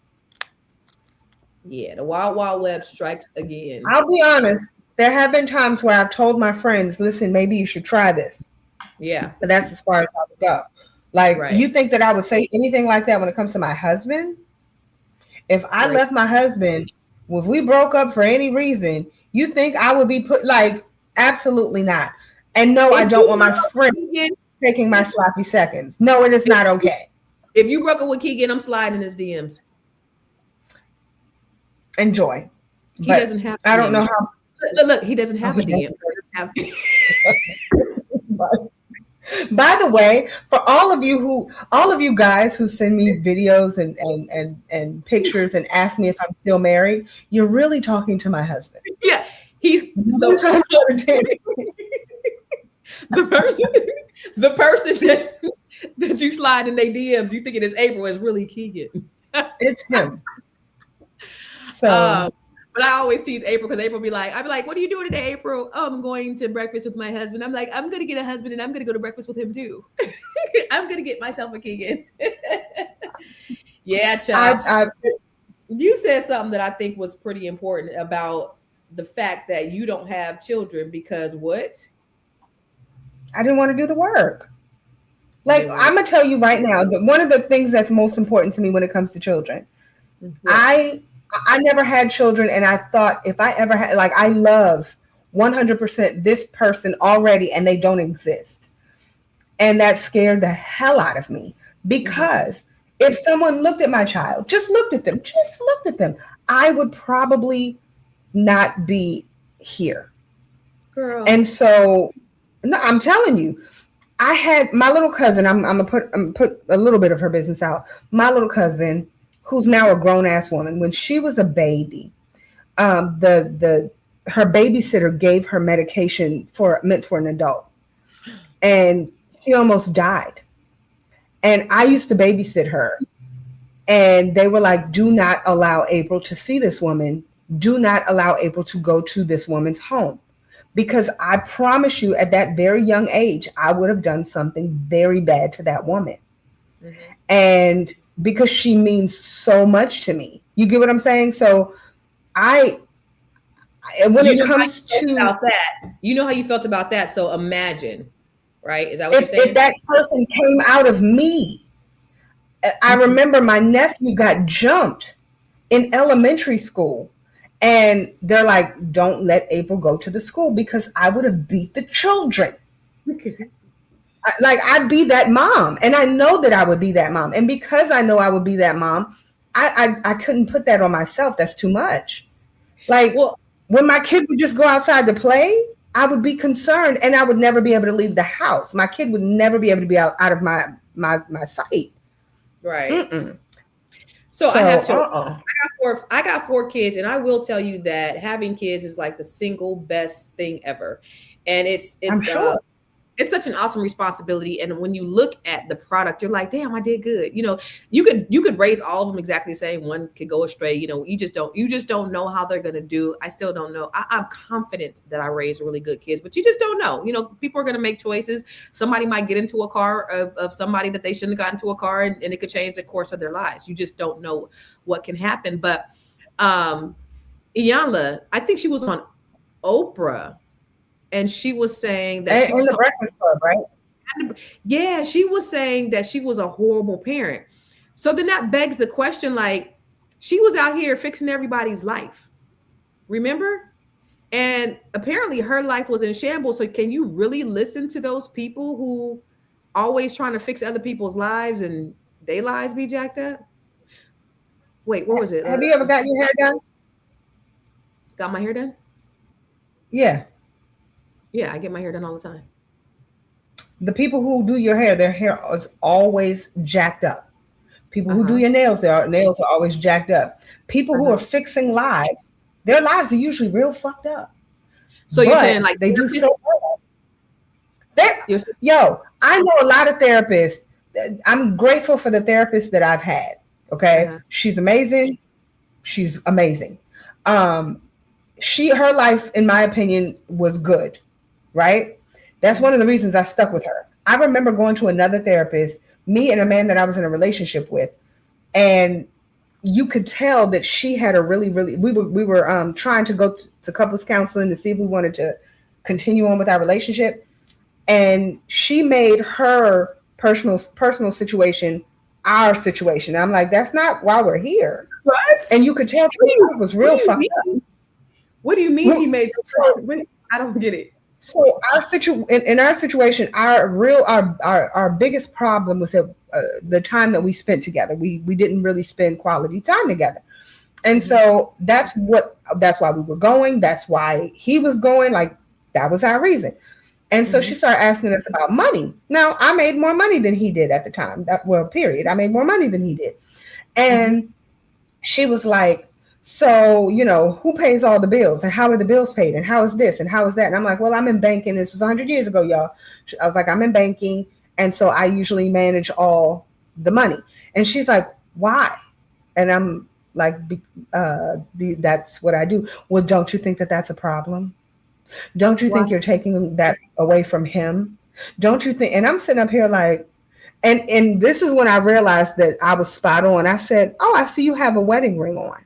Speaker 2: Yeah, the wild, wild web strikes again.
Speaker 3: I'll be honest. There have been times where I've told my friends, listen, maybe you should try this.
Speaker 2: Yeah.
Speaker 3: But that's as far as I would go. Like, you think that I would say anything like that when it comes to my husband? If I left my husband, if we broke up for any reason, you think I would be put like, absolutely not. And no, I don't want my friend taking my sloppy seconds. No, it is not okay.
Speaker 2: If you broke up with Keegan, I'm sliding his DMs.
Speaker 3: Enjoy.
Speaker 2: He doesn't have DMs.
Speaker 3: I don't know how.
Speaker 2: Look, he doesn't have a DM.
Speaker 3: By the way, for all of you guys who send me videos and pictures and ask me if I'm still married, you're really talking to my husband.
Speaker 2: Yeah, he's the person that you slide in their DMs. You think it is April, is really Keegan.
Speaker 3: It's him. So.
Speaker 2: But I always tease April because April I'd be like, what are you doing today, April? Oh, I'm going to breakfast with my husband. I'm like, I'm going to get a husband and I'm going to go to breakfast with him too. I'm going to get myself a Keegan. Yeah, child. You said something that I think was pretty important about the fact that you don't have children because what?
Speaker 3: I didn't want to do the work. Like, I'm going to tell you right now, that one of the things that's most important to me when it comes to children, I never had children, and I thought if I ever had, like, I love 100% this person already, and they don't exist. And that scared the hell out of me because if someone looked at my child, just looked at them, I would probably not be here.
Speaker 2: Girl.
Speaker 3: And so, no, I'm telling you, I had my little cousin, I'm gonna put a little bit of her business out. My little cousin, who's now a grown-ass woman, when she was a baby, her babysitter gave her medication meant for an adult. And she almost died. And I used to babysit her. And they were like, do not allow April to see this woman. Do not allow April to go to this woman's home. Because I promise you, at that very young age, I would have done something very bad to that woman. And because she means so much to me. You get what I'm saying? So when it comes to
Speaker 2: that, you know how you felt about that. So imagine, right? Is that what you're saying?
Speaker 3: If that person came out of me, I remember my nephew got jumped in elementary school. And they're like, don't let April go to the school because I would have beat the children. I'd be that mom. And I know that I would be that mom. And because I know I would be that mom, I couldn't put that on myself. That's too much. When my kid would just go outside to play, I would be concerned and I would never be able to leave the house. My kid would never be able to be out of my sight.
Speaker 2: Right.
Speaker 3: Mm-mm.
Speaker 2: So I got 4 kids, and I will tell you that having kids is like the single best thing ever. And it's it's such an awesome responsibility. And when you look at the product, you're like, damn, I did good. You know, you could raise all of them exactly the same. One could go astray. You know, you just don't know how they're gonna do. I still don't know. I'm confident that I raised really good kids, but you just don't know. You know, people are gonna make choices. Somebody might get into a car of somebody that they shouldn't have gotten into a car, and it could change the course of their lives. You just don't know what can happen. But Iyanla, I think she was on Oprah, and she was saying that she was
Speaker 3: the Breakfast Club, right?
Speaker 2: Yeah, she was saying that she was a horrible parent. So then that begs the question, like, she was out here fixing everybody's life. Remember? And apparently her life was in shambles. So can you really listen to those people who always trying to fix other people's lives and their lives be jacked up? Wait, what was it?
Speaker 3: Have you ever gotten your hair done?
Speaker 2: Got my hair done?
Speaker 3: Yeah.
Speaker 2: Yeah, I get my hair done all the time.
Speaker 3: The people who do your hair, their hair is always jacked up. People who do your nails, their nails are always jacked up. People who are fixing lives, their lives are usually real fucked up.
Speaker 2: So you're saying like
Speaker 3: they do so well. Yo, I know a lot of therapists. I'm grateful for the therapists that I've had. Okay. She's amazing. She's amazing. Her life, in my opinion, was good. Right. That's one of the reasons I stuck with her. I remember going to another therapist, me and a man that I was in a relationship with, and you could tell that she had a really, we were trying to go to couples counseling to see if we wanted to continue on with our relationship. And she made her personal situation our situation. I'm like, that's not why we're here.
Speaker 2: What?
Speaker 3: And you could tell that it was real fucked up.
Speaker 2: What do you mean she made her? I don't get it.
Speaker 3: So in our situation, our biggest problem was that the time that we spent together. We didn't really spend quality time together, and so that's why we were going. That's why he was going. Like, that was our reason. And so she started asking us about money. Now, I made more money than he did at the time. Period. I made more money than he did, and she was like, so, you know, who pays all the bills and how are the bills paid and how is this and how is that? And I'm like, well, I'm in banking. This was 100 years ago, y'all. I was like, I'm in banking. And so I usually manage all the money. And she's like, why? And I'm like, that's what I do. Well, don't you think that that's a problem? Don't you think you're taking that away from him? Don't you think? And I'm sitting up here like, and this is when I realized that I was spot on. I said, oh, I see you have a wedding ring on.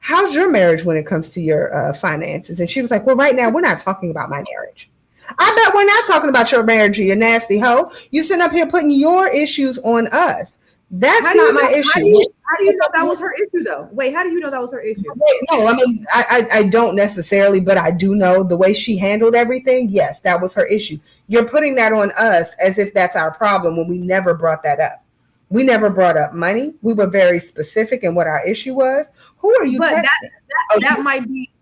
Speaker 3: How's your marriage when it comes to your finances? And she was like, well, right now, we're not talking about my marriage. I bet we're not talking about your marriage, you nasty hoe. You sitting up here putting your issues on us. That's not my issue.
Speaker 2: How do you know that was her issue, though? Wait, how do you know that was her issue?
Speaker 3: No, I mean, I don't necessarily, but I do know the way she handled everything. Yes, that was her issue. You're putting that on us as if that's our problem when we never brought that up. We never brought up money. We were very specific in what our issue was. Who are you texting?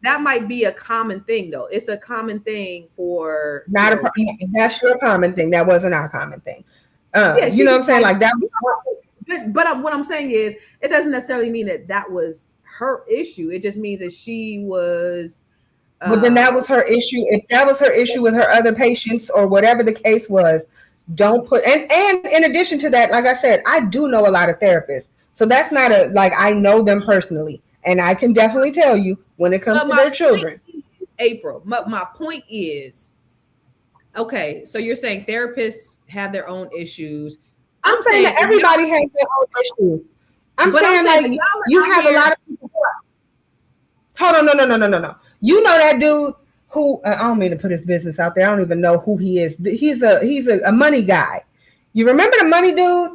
Speaker 2: That might be a common thing, though. It's a common thing for
Speaker 3: that's your common thing. That wasn't our common thing. You know what I'm saying? Like that.
Speaker 2: But what I'm saying is, it doesn't necessarily mean that was her issue. It just means that she was.
Speaker 3: But then that was her issue. If that was her issue with her other patients or whatever the case was, don't put. And in addition to that, like I said, I do know a lot of therapists. So that's not I know them personally. And I can definitely tell you when it comes to their children.
Speaker 2: April, my point is, okay, so you're saying therapists have their own issues.
Speaker 3: I'm saying that everybody has their own issues. I'm saying like you have a lot of people. Hold on, no. You know that dude who I don't mean to put his business out there. I don't even know who he is. He's a money guy. You remember the money dude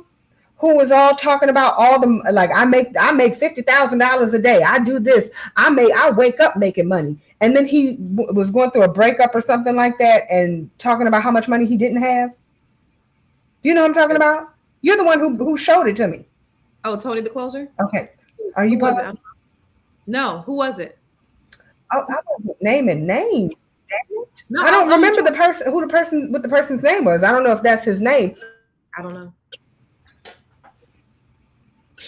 Speaker 3: who was all talking about all the like I make $50,000 a day. I do this. I wake up making money. And then he was going through a breakup or something like that and talking about how much money he didn't have. Do you know what I'm talking about? You're the one who showed it to me.
Speaker 2: Oh, Tony the Closer?
Speaker 3: Okay. Are you positive?
Speaker 2: No, who was it?
Speaker 3: I wasn't naming names. No, I don't remember the person's name was. I don't know if that's his name.
Speaker 2: I don't know.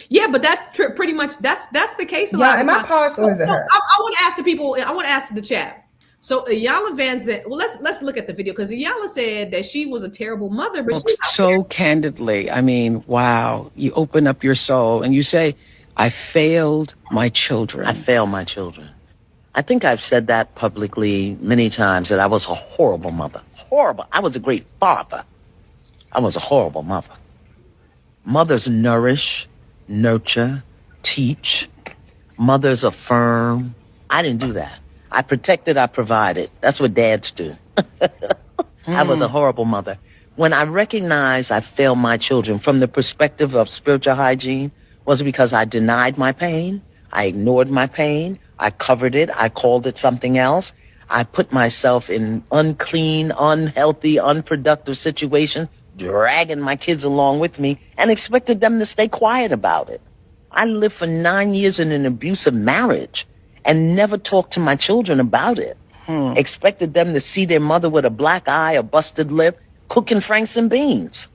Speaker 2: Yeah, but that's pretty much that's the case.
Speaker 3: Am I paused or is it her?
Speaker 2: I want to ask the people. I want to ask the chat. So Iyanla Vanzant, well, let's look at the video, because Iyanla said that she was a terrible mother, but
Speaker 9: So candidly, I mean, wow, you open up your soul and you say, I failed my children.
Speaker 10: I failed my children. I think I've said that publicly many times, that I was a horrible mother. Horrible. I was a great father. I was a horrible mother. Mothers nourish, nurture, teach. Mothers affirm. I didn't do that. I protected, I provided. That's what dads do. I was a horrible mother. When I recognized I failed my children from the perspective of spiritual hygiene, was it because I denied my pain? I ignored my pain. I covered it. I called it something else. I put myself in unclean, unhealthy, unproductive situation, dragging my kids along with me, and expected them to stay quiet about it. I lived for 9 years in an abusive marriage and never talked to my children about it. Expected them to see their mother with a black eye, a busted lip, cooking franks and beans.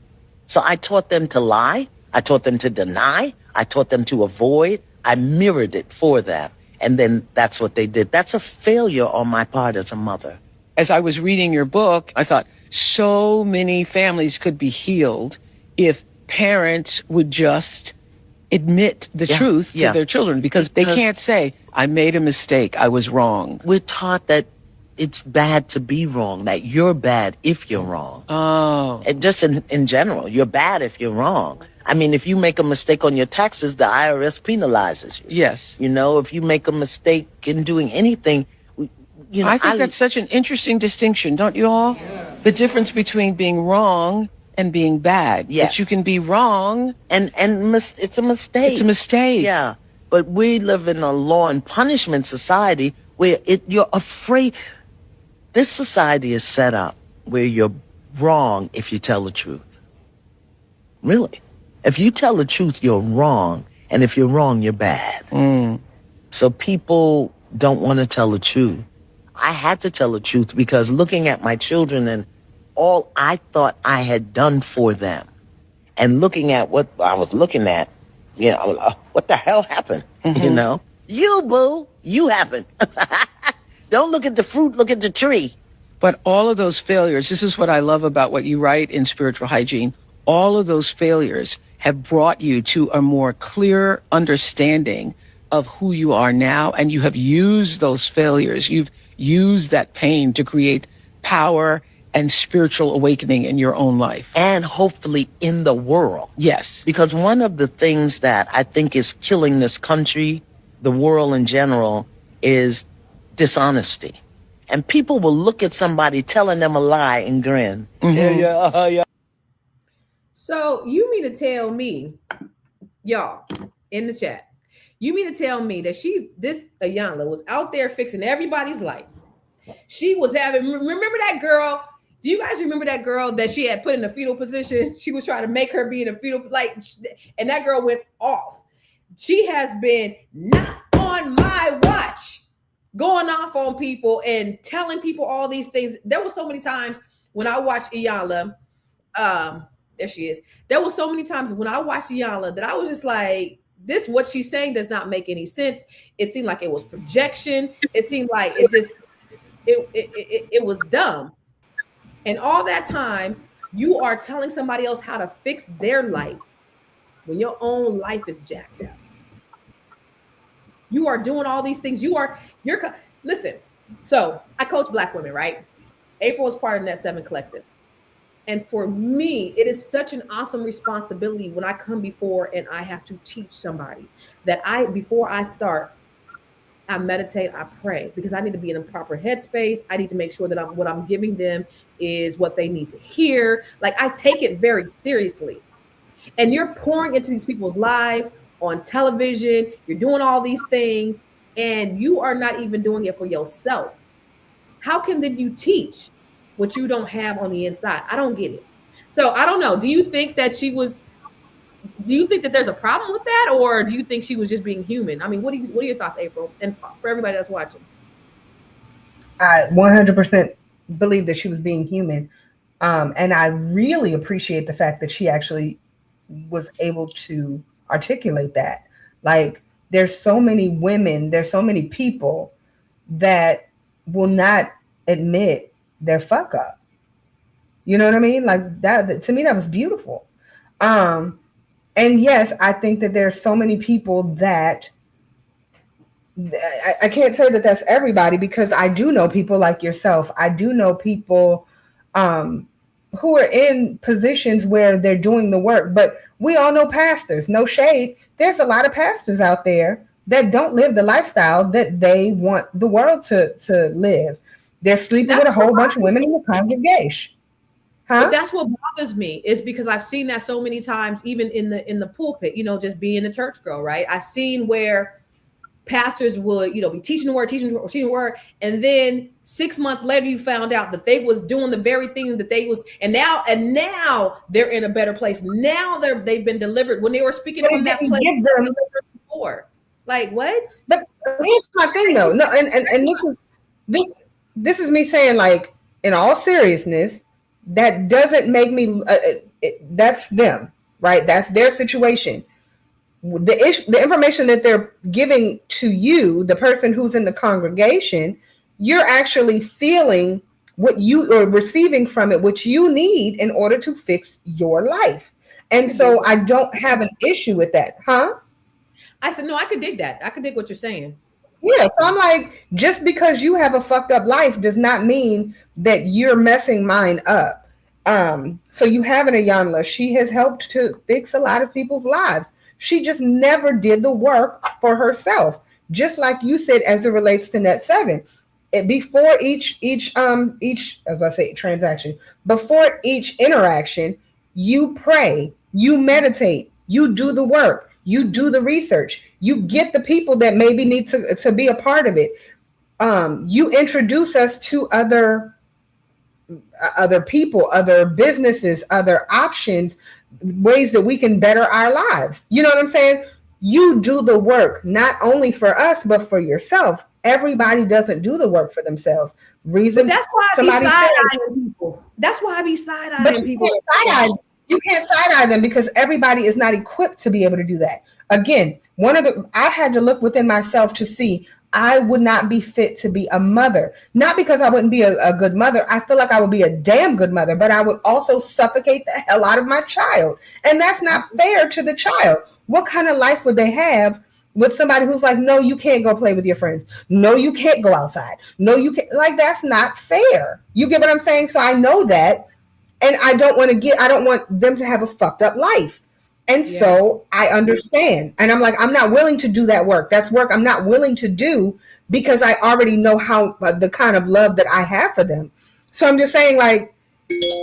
Speaker 10: So I taught them to lie. I taught them to deny. I taught them to avoid. I mirrored it for them. And then that's what they did. That's a failure on my part as a mother.
Speaker 9: As I was reading your book, I thought so many families could be healed if parents would just admit the truth to their children, because they can't say, I made a mistake, I was wrong.
Speaker 10: We're taught that it's bad to be wrong, that you're bad if you're wrong.
Speaker 9: Oh.
Speaker 10: And just in general, you're bad if you're wrong. I mean, if you make a mistake on your taxes, the IRS penalizes you.
Speaker 9: Yes.
Speaker 10: You know, if you make a mistake in doing anything, you know,
Speaker 9: I think that's such an interesting distinction, don't you all? Yes. The difference between being wrong and being bad.
Speaker 10: Yes.
Speaker 9: That you can be wrong.
Speaker 10: And it's a mistake.
Speaker 9: It's a mistake.
Speaker 10: Yeah. But we live in a law and punishment society where you're afraid. This society is set up where you're wrong if you tell the truth. Really. If you tell the truth, you're wrong. And if you're wrong, you're bad. So people don't want to tell the truth. I had to tell the truth because looking at my children and all I thought I had done for them, and looking at what I was looking at, you know, what the hell happened? You know, you boo, you happened. Don't look at the fruit, look at the tree.
Speaker 9: But all of those failures, this is what I love about what you write in Spiritual Hygiene. All of those failures have brought you to a more clear understanding of who you are now. And you have used those failures. You've used that pain to create power and spiritual awakening in your own life.
Speaker 10: And hopefully in the world.
Speaker 9: Yes.
Speaker 10: Because one of the things that I think is killing this country, the world in general, is dishonesty. And people will look at somebody telling them a lie and grin. Yeah.
Speaker 2: So you mean to tell me, y'all, in the chat, you mean to tell me that this Iyanla was out there fixing everybody's life? She was remember that girl? Do you guys remember that girl that she had put in a fetal position? She was trying to make her be in a fetal, and that girl went off. She has been not on my watch, going off on people and telling people all these things. There were so many times when I watched Iyanla, there she is. There were so many times when I watched Iyanla that I was just like, what she's saying does not make any sense. It seemed like it was projection. It seemed like it was dumb. And all that time, you are telling somebody else how to fix their life when your own life is jacked up. You are doing all these things. Listen. So I coach Black women, right? April is part of Net 7 Collective. And for me, it is such an awesome responsibility when I come before and I have to teach somebody that before I start, I meditate, I pray, because I need to be in a proper headspace. I need to make sure that what I'm giving them is what they need to hear. Like, I take it very seriously. And you're pouring into these people's lives on television. You're doing all these things, and you are not even doing it for yourself. How can then you teach what you don't have on the inside? I don't get it. So I don't know. Do you think that there's a problem with that, or do you think she was just being human? I mean, what are your thoughts, April, and for everybody that's watching?
Speaker 3: I 100% believe that she was being human, and I really appreciate the fact that she actually was able to articulate that. Like, there's so many women, there's so many people that will not admit their fuck up. You know what I mean? Like that to me, that was beautiful. And yes, I think that there's so many people that I can't say that that's everybody, because I do know people like yourself. I do know people who are in positions where they're doing the work, but we all know pastors, no shade. There's a lot of pastors out there that don't live the lifestyle that they want the world to live. They're sleeping with a whole bunch of women in the congregation. Huh?
Speaker 2: But that's what bothers me, is because I've seen that so many times, even in the pulpit, just being a church girl, right? I've seen where pastors would, be teaching the word, and then 6 months later you found out that they was doing the very thing that they was, and now they're in a better place. Now they've been delivered when they were speaking from that place before. Like what?
Speaker 3: But here's my thing though. No, and this is me saying, like, in all seriousness, that doesn't make me. That's them, right? That's their situation. The information that they're giving to you, the person who's in the congregation, you're actually feeling what you are receiving from it, what you need in order to fix your life. And so I don't have an issue with that, huh?
Speaker 2: I said, no, I could dig that. I could dig what you're saying.
Speaker 3: Yeah, so I'm like, just because you have a fucked up life does not mean that you're messing mine up. So you have an Iyanla. She has helped to fix a lot of people's lives. She just never did the work for herself. Just like you said, as it relates to Net 7. Before each transaction, before each interaction, you pray, you meditate, you do the work, you do the research, you get the people that maybe need to be a part of it. You introduce us to other people, other businesses, other options, ways that we can better our lives. You know what I'm saying? You do the work, not only for us, but for yourself. Everybody doesn't do the work for themselves. But
Speaker 2: that's why I be side-eyeing people. That's why I be side-eyeing people.
Speaker 3: You can't side-eye them because everybody is not equipped to be able to do that. Again, I had to look within myself to see I would not be fit to be a mother. Not because I wouldn't be a good mother. I feel like I would be a damn good mother, but I would also suffocate the hell out of my child. And that's not fair to the child. What kind of life would they have with somebody who's like, no, you can't go play with your friends. No, you can't go outside. No, you can't. Like, that's not fair. You get what I'm saying? So I know that. And I don't want them to have a fucked up life. And so I understand. And I'm like, I'm not willing to do that work. That's work I'm not willing to do because I already know how the kind of love that I have for them. So I'm just saying, like,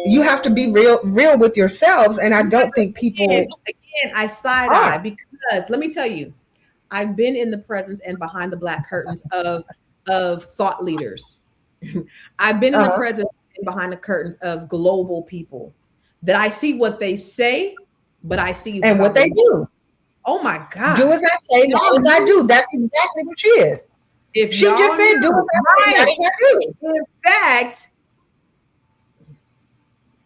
Speaker 3: you have to be real with yourselves. And I don't think people.
Speaker 2: Again, I side eye because let me tell you, I've been in the presence and behind the black curtains of thought leaders. I've been in the presence and behind the curtains of global people that I see what they say, but I see
Speaker 3: and what they do.
Speaker 2: Oh my God!
Speaker 3: Do as I say, not as I do. That's exactly what she is.
Speaker 2: If
Speaker 3: she just said, "Do as I say, not as I do."
Speaker 2: In fact,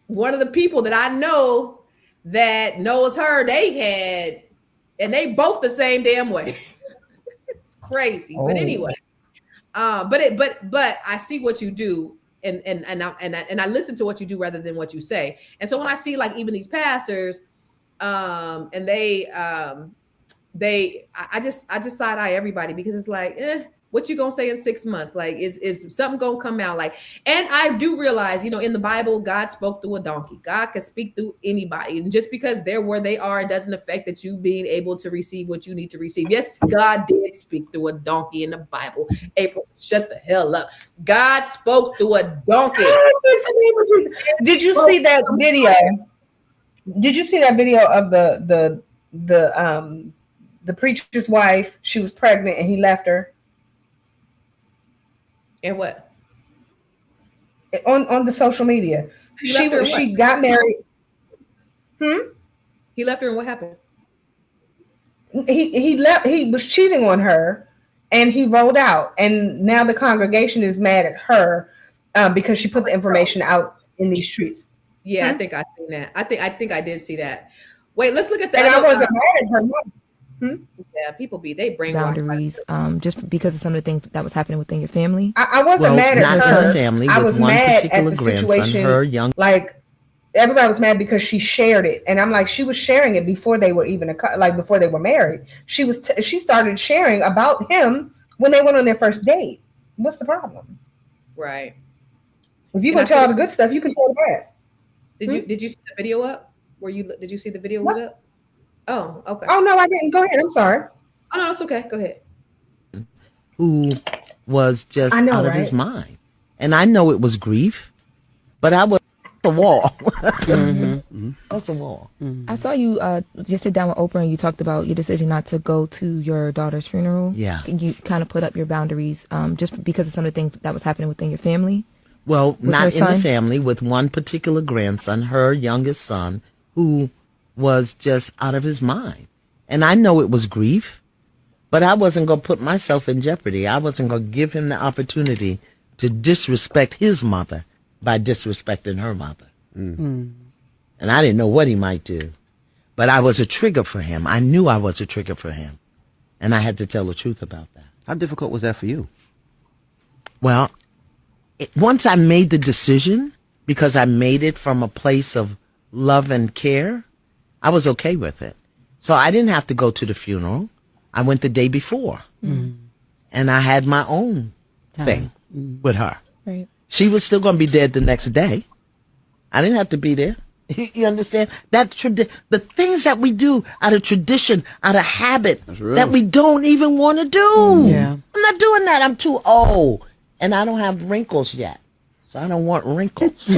Speaker 2: one of the people that I know that knows her, they both the same damn way. It's crazy, but anyway. But I see what you do, and I listen to what you do rather than what you say. And so when I see, like, even these pastors, and I just side eye everybody because it's like, what you gonna say in 6 months? Like, is something gonna come out? Like, and I do realize, in the Bible, God spoke through a donkey. God can speak through anybody, and just because they're where they are, it doesn't affect that you being able to receive what you need to receive. Yes, God did speak through a donkey in the Bible. April, shut the hell up. God spoke through a donkey.
Speaker 3: Did you see that video? Did you see that video of the preacher's wife? She was pregnant and he left her.
Speaker 2: And what?
Speaker 3: On the social media. She got married.
Speaker 2: He left her, and what happened?
Speaker 3: He left. He was cheating on her, and he rolled out. And now the congregation is mad at her because she put the information out in these streets.
Speaker 2: Yeah, I think I seen that. I think I did see that. Wait, let's look at that.
Speaker 3: And I wasn't mad at her.
Speaker 2: Yeah, people they brainwash
Speaker 11: boundaries, just because of some of the things that was happening within your family?
Speaker 3: I wasn't mad at
Speaker 10: not
Speaker 3: her.
Speaker 10: her family.
Speaker 3: I
Speaker 10: With
Speaker 3: was
Speaker 10: one
Speaker 3: mad
Speaker 10: particular
Speaker 3: at the
Speaker 10: grandson,
Speaker 3: situation.
Speaker 10: her young.
Speaker 3: Like everybody was mad because she shared it, and I'm like, she was sharing it before they were even before they were married. She started sharing about him when they went on their first date. What's the problem?
Speaker 2: Right.
Speaker 3: If you gonna tell all the good stuff, you can tell the bad.
Speaker 2: Did you see the video up? Did you see the video was up? Oh, okay.
Speaker 3: Oh no, I didn't. Go ahead. I'm sorry.
Speaker 2: Oh no, it's okay. Go ahead.
Speaker 10: Who was just out of his
Speaker 3: right?
Speaker 10: mind, and I know it was grief, but I was the wall. That's a wall.
Speaker 11: I saw you just sit down with Oprah and you talked about your decision not to go to your daughter's funeral.
Speaker 10: Yeah.
Speaker 11: You kind of put up your boundaries just because of some of the things that was happening within your family.
Speaker 10: Well,
Speaker 11: With
Speaker 10: not
Speaker 11: her
Speaker 10: in
Speaker 11: son?
Speaker 10: the family, with one particular grandson, her youngest son, who was just out of his mind. And I know it was grief, but I wasn't going to put myself in jeopardy. I wasn't going to give him the opportunity to disrespect his mother by disrespecting her mother. And I didn't know what he might do. But I was a trigger for him. I knew I was a trigger for him. And I had to tell the truth about that.
Speaker 12: How difficult was that for you?
Speaker 10: Well, once I made the decision, because I made it from a place of love and care, I was okay with it. So I didn't have to go to the funeral. I went the day before. And I had my own thing with her.
Speaker 11: Right.
Speaker 10: She was still going to be dead the next day. I didn't have to be there. You understand? The things that we do out of tradition, out of habit, that we don't even want to do.
Speaker 9: Yeah.
Speaker 10: I'm not doing that. I'm too old. And I don't have wrinkles yet. So I don't want wrinkles.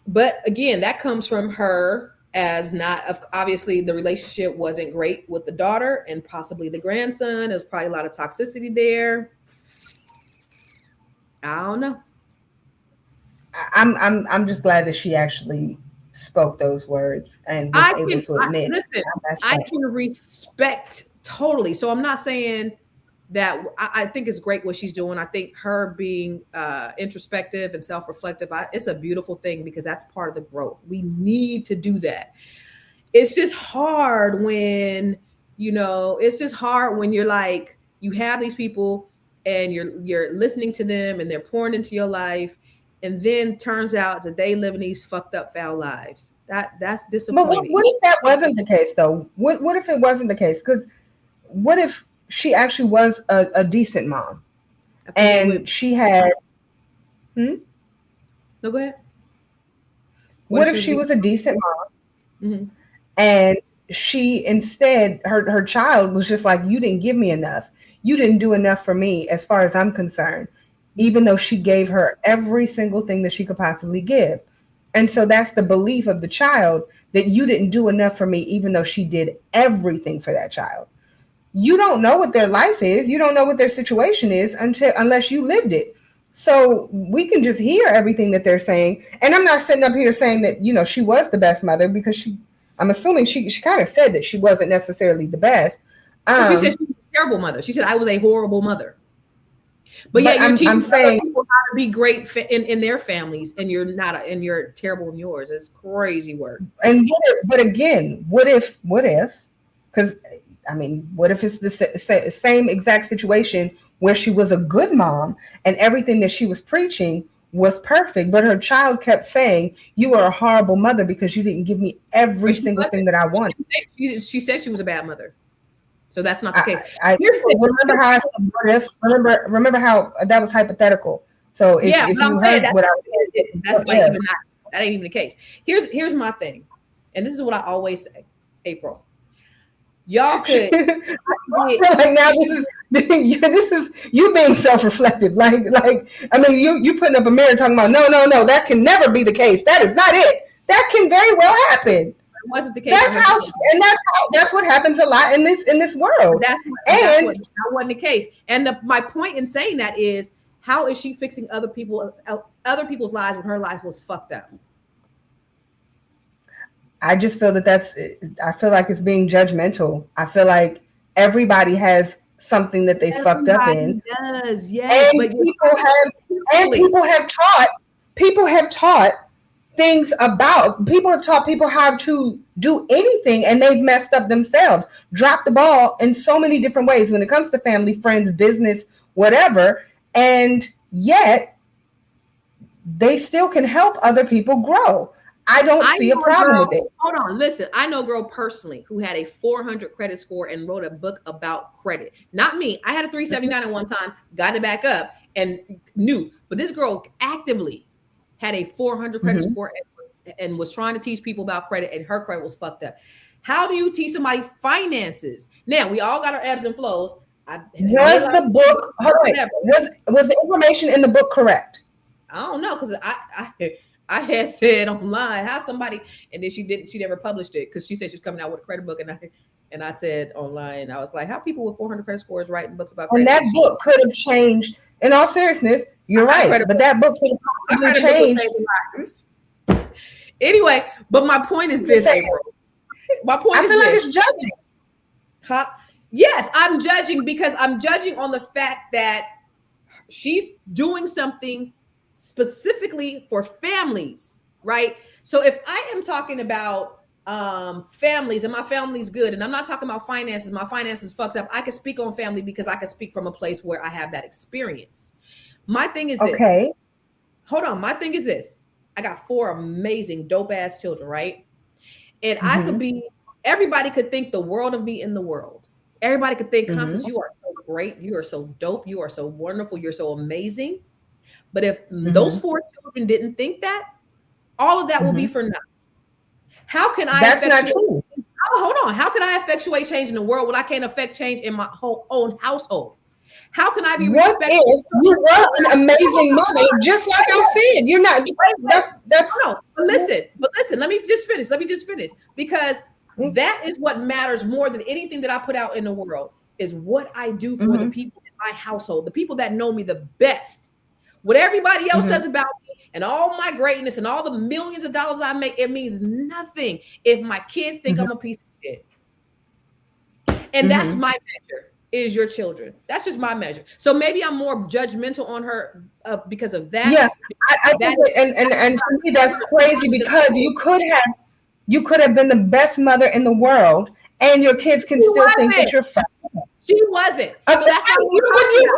Speaker 2: But again, that comes from her as not obviously the relationship wasn't great with the daughter and possibly the grandson. There's probably a lot of toxicity there. I don't know.
Speaker 3: I'm just glad that she actually spoke those words and was able to admit.
Speaker 2: Listen, I can respect totally. So I'm not saying that I think it's great what she's doing. I think her being introspective and self-reflective, it's a beautiful thing because that's part of the growth. We need to do that. It's just hard when, you're like, you have these people and you're listening to them and they're pouring into your life. And then turns out that they live in these fucked up, foul lives. That's disappointing.
Speaker 3: But what if that wasn't the case, though? What if it wasn't the case? Because what if she actually was a decent mom, and she had?
Speaker 2: No, go ahead.
Speaker 3: What if she was a decent mom, and she instead her child was just like, you didn't give me enough. You didn't do enough for me, as far as I'm concerned. Even though she gave her every single thing that she could possibly give. And so that's the belief of the child, that you didn't do enough for me, even though she did everything for that child. You don't know what their life is. You don't know what their situation is unless you lived it. So we can just hear everything that they're saying. And I'm not sitting up here saying that, she was the best mother, because I'm assuming she kind of said that she wasn't necessarily the best.
Speaker 2: She said she was a terrible mother. She said, I was a horrible mother. But yeah, you're teaching other people how to be great in their families, and you're not, and you're terrible in yours. It's crazy work.
Speaker 3: And but again, what if? Because what if it's the same exact situation where she was a good mom and everything that she was preaching was perfect, but her child kept saying, "You are a horrible mother because you didn't give me every single thing that I wanted."
Speaker 2: She said she was a bad mother. So that's not the case.
Speaker 3: Remember how I said what if? Remember how that was hypothetical. So if you heard what I said,
Speaker 2: that's like even not, that ain't even the case. Here's my thing, and this is what I always say, April. Y'all could
Speaker 3: like now this is you being self-reflective. Like you putting up a mirror talking about no, that can never be the case. That is not it. That can very well happen.
Speaker 2: Wasn't the case.
Speaker 3: That's what happens a lot in this world.
Speaker 2: That wasn't the case. And my point in saying that is, how is she fixing other people's lives when her life was fucked up?
Speaker 3: I just feel I feel like it's being judgmental. I feel like everybody has something that they fucked up in.
Speaker 2: Does, yes.
Speaker 3: And people have taught things about. People have taught people how to do anything, and they've messed up themselves, dropped the ball in so many different ways when it comes to family, friends, business, whatever. And yet they still can help other people grow. I don't see a problem with it.
Speaker 2: Hold on, listen. I know a girl personally who had a 400 credit score and wrote a book about credit. Not me. I had a 379 at one time, got it back up and knew. But this girl actively had a 400 credit score and was trying to teach people about credit, and her credit was fucked up. How do you teach somebody finances? Now, we all got our ebbs and flows.
Speaker 3: Was the book, was the information in the book correct?
Speaker 2: I don't know, because I had said online how somebody, and then she never published it because she said she was coming out with a credit book, and I said online, I was like, how people with 400 credit scores writing books about credit?
Speaker 3: And that book could have changed. In all seriousness, you're right, but that book could have possibly changed.
Speaker 2: Anyway, but my point is this, April. My point
Speaker 3: I
Speaker 2: is
Speaker 3: feel like
Speaker 2: this.
Speaker 3: it's judging.
Speaker 2: Huh? Yes, I'm judging because I'm judging on the fact that she's doing something specifically for families, right? So if I am talking about families and my family's good, and I'm not talking about finances, my finances fucked up, I can speak on family because I can speak from a place where I have that experience. My thing is this.
Speaker 3: Okay.
Speaker 2: Hold on. My thing is this. I got 4 amazing dope ass children, right? And I could be, everybody could think the world of me in the world. Everybody could think, Constance, you are so great. You are so dope. You are so wonderful. You're so amazing. But if those 4 children didn't think that, all of that will be for nothing. How can I?
Speaker 3: That's not true.
Speaker 2: Hold on. How can I effectuate change in the world when I can't affect change in my own household? How can I be respectful?
Speaker 3: If you were an amazing mother, just like I said, you're not. That's
Speaker 2: no. But listen. Let me just finish because that is what matters more than anything that I put out in the world. Is what I do for the people in my household, the people that know me the best. What everybody else says about me and all my greatness and all the millions of dollars I make, it means nothing if my kids think I'm a piece of shit. And that's my measure, is your children. That's just my measure. So maybe I'm more judgmental on her because of that.
Speaker 3: Yeah, I think and to me that's crazy because you could have been the best mother in the world and your kids can still think that you're fine.
Speaker 2: She wasn't.
Speaker 3: So that's you said a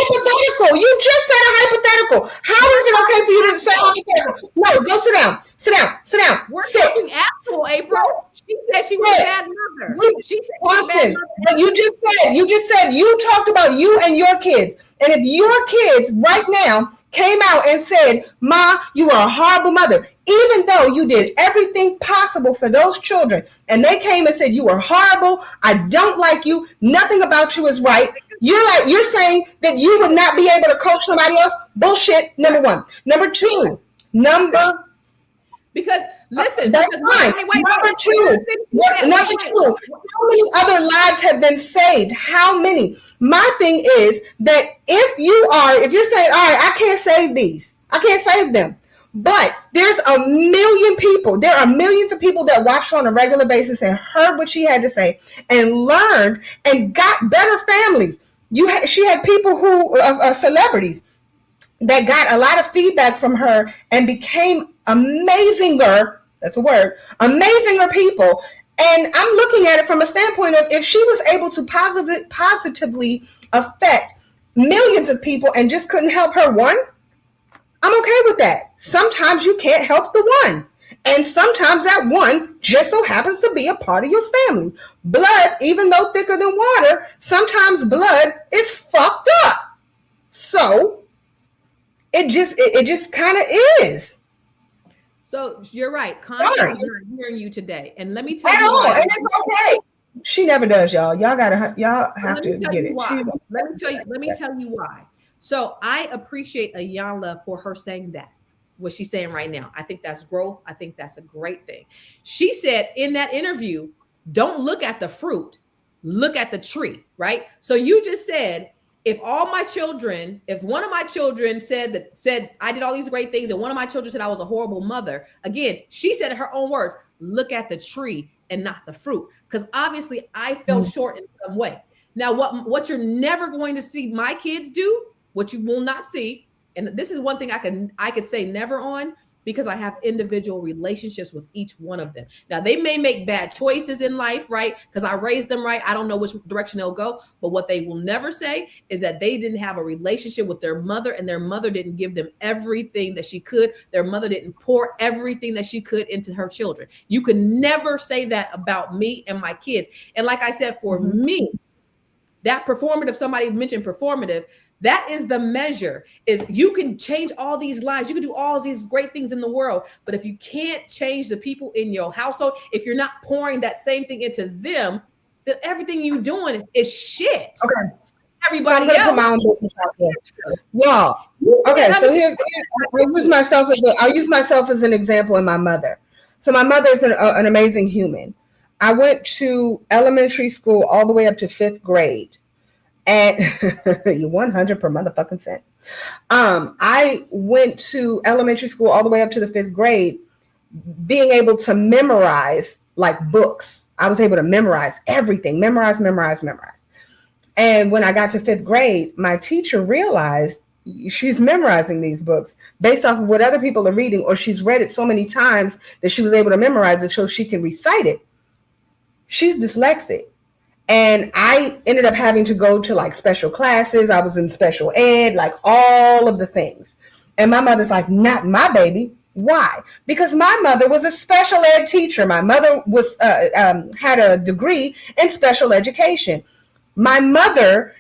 Speaker 3: hypothetical. You just said a hypothetical. How is it okay for you to say hypothetical? No, go sit down. Sit down.
Speaker 2: We're talking actual, April. She said she was a bad mother. She said she was a bad mother.
Speaker 3: But you just said you talked about you and your kids. And if your kids right now came out and said, Ma, you are a horrible mother, even though you did everything possible for those children, and they came and said, you are horrible, I don't like you, nothing about you is right, you're saying that you would not be able to coach somebody else? Bullshit, number one. Number two, because listen, that's fine. Number two, how many other lives have been saved? How many? My thing is that if you're saying, all right, I can't save these, I can't save them, but there's a million people, there are millions of people that watched on a regular basis and heard what she had to say and learned and got better families. She had people who, celebrities, that got a lot of feedback from her and became amazinger, that's a word, amazinger people. And I'm looking at it from a standpoint of if she was able to positively affect millions of people and just couldn't help her one, I'm okay with that. Sometimes you can't help the one. And sometimes that one just so happens to be a part of your family. Blood, even though thicker than water, sometimes blood is fucked up. So it just kind of is.
Speaker 2: So you're right. Constance is not hearing you today. And let me tell you
Speaker 3: why. And it's okay. She never does, y'all. Y'all have to get it.
Speaker 2: Let me tell you why. So I appreciate Iyanla for her saying that, what she's saying right now. I think that's growth. I think that's a great thing. She said in that interview, don't look at the fruit, look at the tree, right? So you just said, if one of my children said I did all these great things and one of my children said I was a horrible mother, again, she said in her own words, look at the tree and not the fruit. Because obviously I fell short in some way. Now, what you're never going to see my kids do, what you will not see, and this is one thing I could say never on, because I have individual relationships with each one of them. Now, they may make bad choices in life, right? Because I raised them right. I don't know which direction they'll go. But what they will never say is that they didn't have a relationship with their mother, and their mother didn't give them everything that she could. Their mother didn't pour everything that she could into her children. You could never say that about me and my kids. And like I said, for me, that performative, somebody mentioned performative, that is the measure. Is you can change all these lives, you can do all these great things in the world, but if you can't change the people in your household, if you're not pouring that same thing into them, then everything you're doing is shit.
Speaker 3: Okay.
Speaker 2: Everybody
Speaker 3: else.
Speaker 2: else.
Speaker 3: Put my own business out there. Y'all. Okay, so here I'll use myself as an example in my mother. So my mother is an amazing human. I went to elementary school all the way up to 5th grade. And you 100 per motherfucking cent. I went to elementary school all the way up to the 5th grade, being able to memorize like books. I was able to memorize everything, memorize. And when I got to 5th grade, my teacher realized she's memorizing these books based off of what other people are reading, or she's read it so many times that she was able to memorize it so she can recite it. She's dyslexic. And I ended up having to go to like special classes. I was in special ed, like all of the things. And my mother's like, not my baby. Why? Because my mother was a special ed teacher. My mother was had a degree in special education. My mother,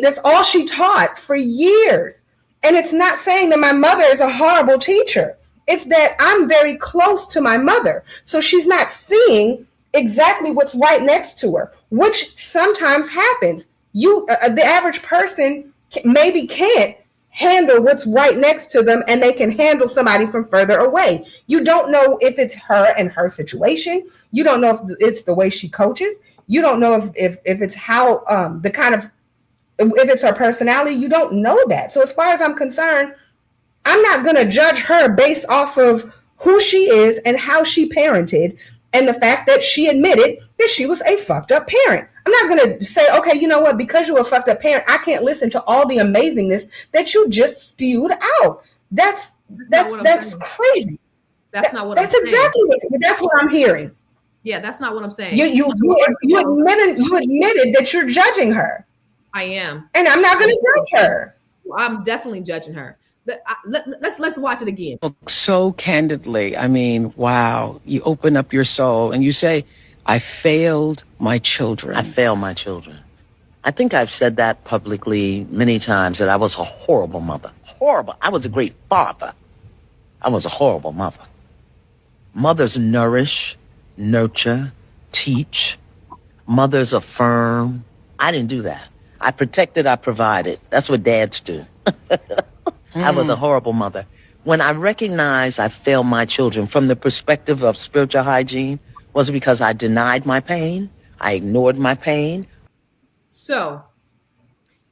Speaker 3: that's all she taught for years. And it's not saying that my mother is a horrible teacher. It's that I'm very close to my mother. So she's not seeing exactly what's right next to her, which sometimes happens. The average person maybe can't handle what's right next to them, and they can handle somebody from further away. You don't know if it's her and her situation. You don't know if it's the way she coaches. You don't know if it's how if it's her personality. You don't know that. So as far as I'm concerned, I'm not going to judge her based off of who she is and how she parented, and the fact that she admitted that she was a fucked up parent. I'm not going to say, okay, you know what, because you're a fucked up parent, I can't listen to all the amazingness that you just spewed out. That's crazy.
Speaker 2: That's not what I'm saying.
Speaker 3: That's exactly what I'm hearing.
Speaker 2: Yeah, that's not what I'm saying.
Speaker 3: You admitted that you're judging her.
Speaker 2: I am.
Speaker 3: And I'm not going to judge her.
Speaker 2: I'm definitely judging her. Let's watch it again.
Speaker 9: So candidly, I mean, wow. You open up your soul and you say, I failed my children.
Speaker 10: I failed my children. I think I've said that publicly many times, that I was a horrible mother. Horrible. I was a great father. I was a horrible mother. Mothers nourish, nurture, teach. Mothers affirm. I didn't do that. I protected, I provided. That's what dads do. I was a horrible mother. When I recognized I failed my children from the perspective of spiritual hygiene, was it because I denied my pain? I ignored my pain?
Speaker 2: So,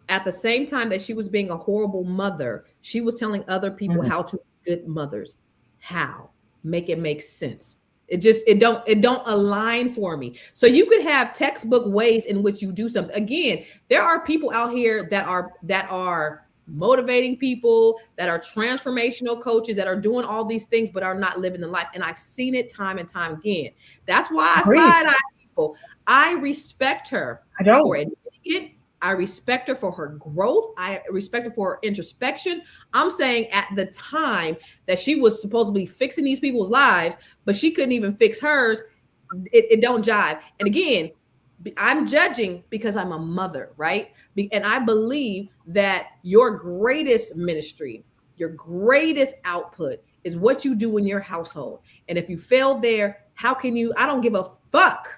Speaker 2: at the same time that she was being a horrible mother, she was telling other people how to be good mothers. How? Make it make sense. It don't align for me. So you could have textbook ways in which you do something. Again, there are people out here that are motivating people, that are transformational coaches, that are doing all these things, but are not living the life. And I've seen it time and time again. That's why I side-eye people. I respect her for admitting it. I respect her for her growth. I respect her for her introspection. I'm saying at the time that she was supposed to be fixing these people's lives, but she couldn't even fix hers, it don't jive. And again, I'm judging because I'm a mother, right? And I believe that your greatest ministry, your greatest output is what you do in your household. And if you fail there, how can you? I don't give a fuck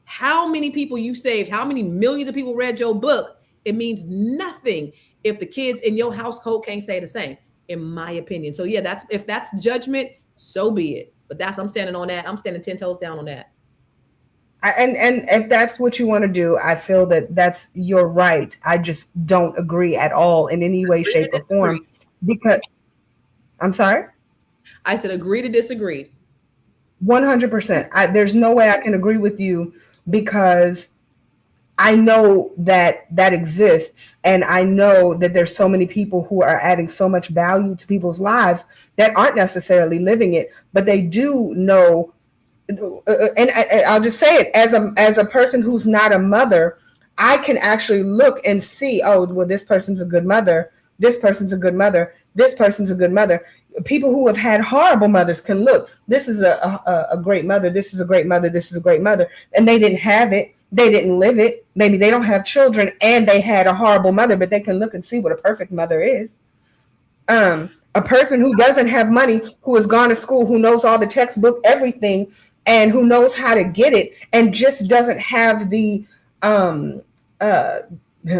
Speaker 2: how many people you saved, how many millions of people read your book. It means nothing if the kids in your household can't say the same, in my opinion. So yeah, if that's judgment, so be it. But I'm standing on that. I'm standing 10 toes down on that.
Speaker 3: And if that's what you want to do, I feel that that's your right. I just don't agree at all in any way, shape, or form. Because I'm sorry?
Speaker 2: I said agree to disagree.
Speaker 3: 100%. There's no way I can agree with you, because I know that that exists, and I know that there's so many people who are adding so much value to people's lives that aren't necessarily living it, but they do know. And I'll just say it, as a person who's not a mother, I can actually look and see, oh, well, this person's a good mother. This person's a good mother. This person's a good mother. People who have had horrible mothers can look. This is a great mother. This is a great mother. This is a great mother. And they didn't have it. They didn't live it. Maybe they don't have children and they had a horrible mother, but they can look and see what a perfect mother is. A person who doesn't have money, who has gone to school, who knows all the textbook, everything, and who knows how to get it, and just doesn't have the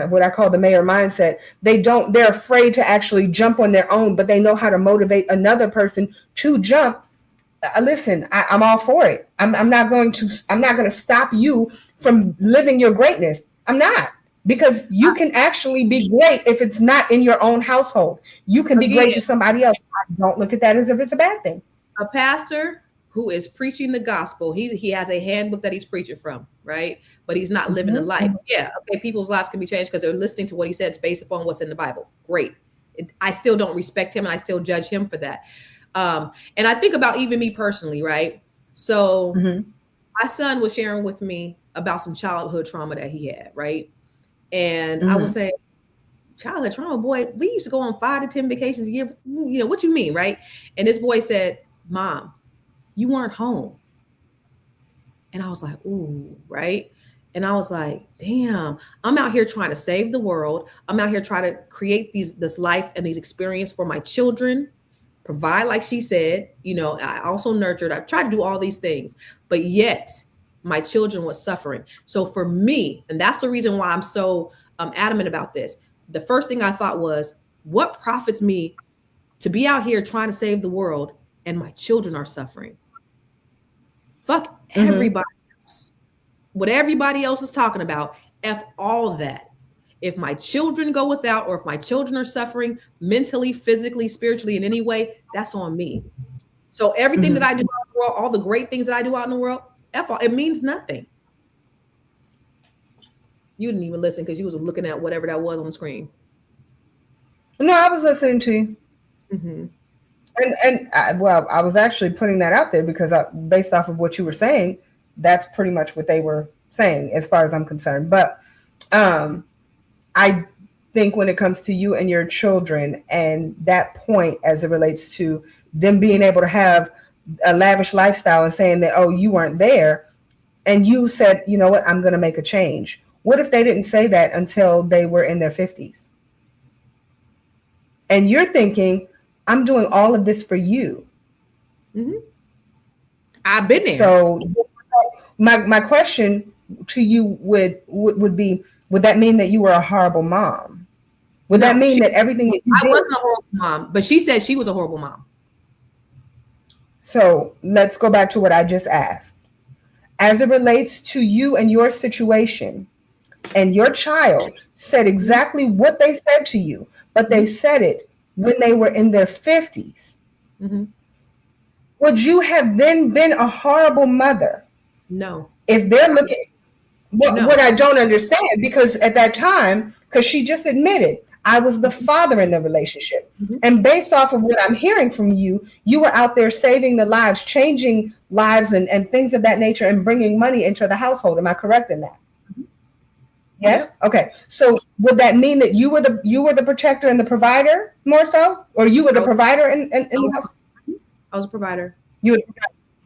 Speaker 3: what I call the mayor mindset. They're afraid to actually jump on their own, but they know how to motivate another person to jump. Listen, I'm all for it. I'm not going to stop you from living your greatness. I'm not, because you can actually be great if it's not in your own household. You can be great to somebody else. I don't look at that as if it's a bad thing.
Speaker 2: A pastor who is preaching the gospel, he has a handbook that he's preaching from, right? But he's not living the life. Yeah, okay, people's lives can be changed because they're listening to what he said based upon what's in the Bible. Great. I still don't respect him, and I still judge him for that. And I think about even me personally, right? So my son was sharing with me about some childhood trauma that he had, right? And I was saying, childhood trauma, boy, we used to go on 5 to 10 vacations a year. You know, what you mean, right? And this boy said, Mom, you weren't home. And I was like, ooh, right? And I was like, damn, I'm out here trying to save the world. I'm out here trying to create this life and these experiences for my children, provide, like she said, you know, I also nurtured. I tried to do all these things, but yet my children was suffering. So for me, and that's the reason why I'm so adamant about this. The first thing I thought was, what profits me to be out here trying to save the world and my children are suffering? Fuck everybody else. What everybody else is talking about, F all that. If my children go without, or if my children are suffering mentally, physically, spiritually in any way, that's on me. So everything that I do out in the world, all the great things that I do out in the world, F all, it means nothing. You didn't even listen because you was looking at whatever that was on the screen.
Speaker 3: No, I was listening to you. And I was actually putting that out there because based off of what you were saying, that's pretty much what they were saying as far as I'm concerned. But I think when it comes to you and your children and that point as it relates to them being able to have a lavish lifestyle and saying that, oh, you weren't there, and you said, you know what, I'm going to make a change. What if they didn't say that until they were in their 50s? And you're thinking, I'm doing all of this for you.
Speaker 2: I've been there.
Speaker 3: So my question to you would be, would that mean that you were a horrible mom? Would that mean that everything that you did?
Speaker 2: I wasn't a horrible mom, but she said she was a horrible mom.
Speaker 3: So let's go back to what I just asked. As it relates to you and your situation, and your child said exactly what they said to you, but they said it when they were in their 50s. Would you have then been a horrible mother?
Speaker 2: No.
Speaker 3: If they're looking, what I don't understand, because at that time, because she just admitted, I was the father in the relationship. And based off of what I'm hearing from you, you were out there saving the lives, changing lives and things of that nature, and bringing money into the household. Am I correct in that? Yes. Okay. So would that mean that you were the protector and the provider more so, or you were the provider in the house?
Speaker 2: I was a provider.
Speaker 3: You were.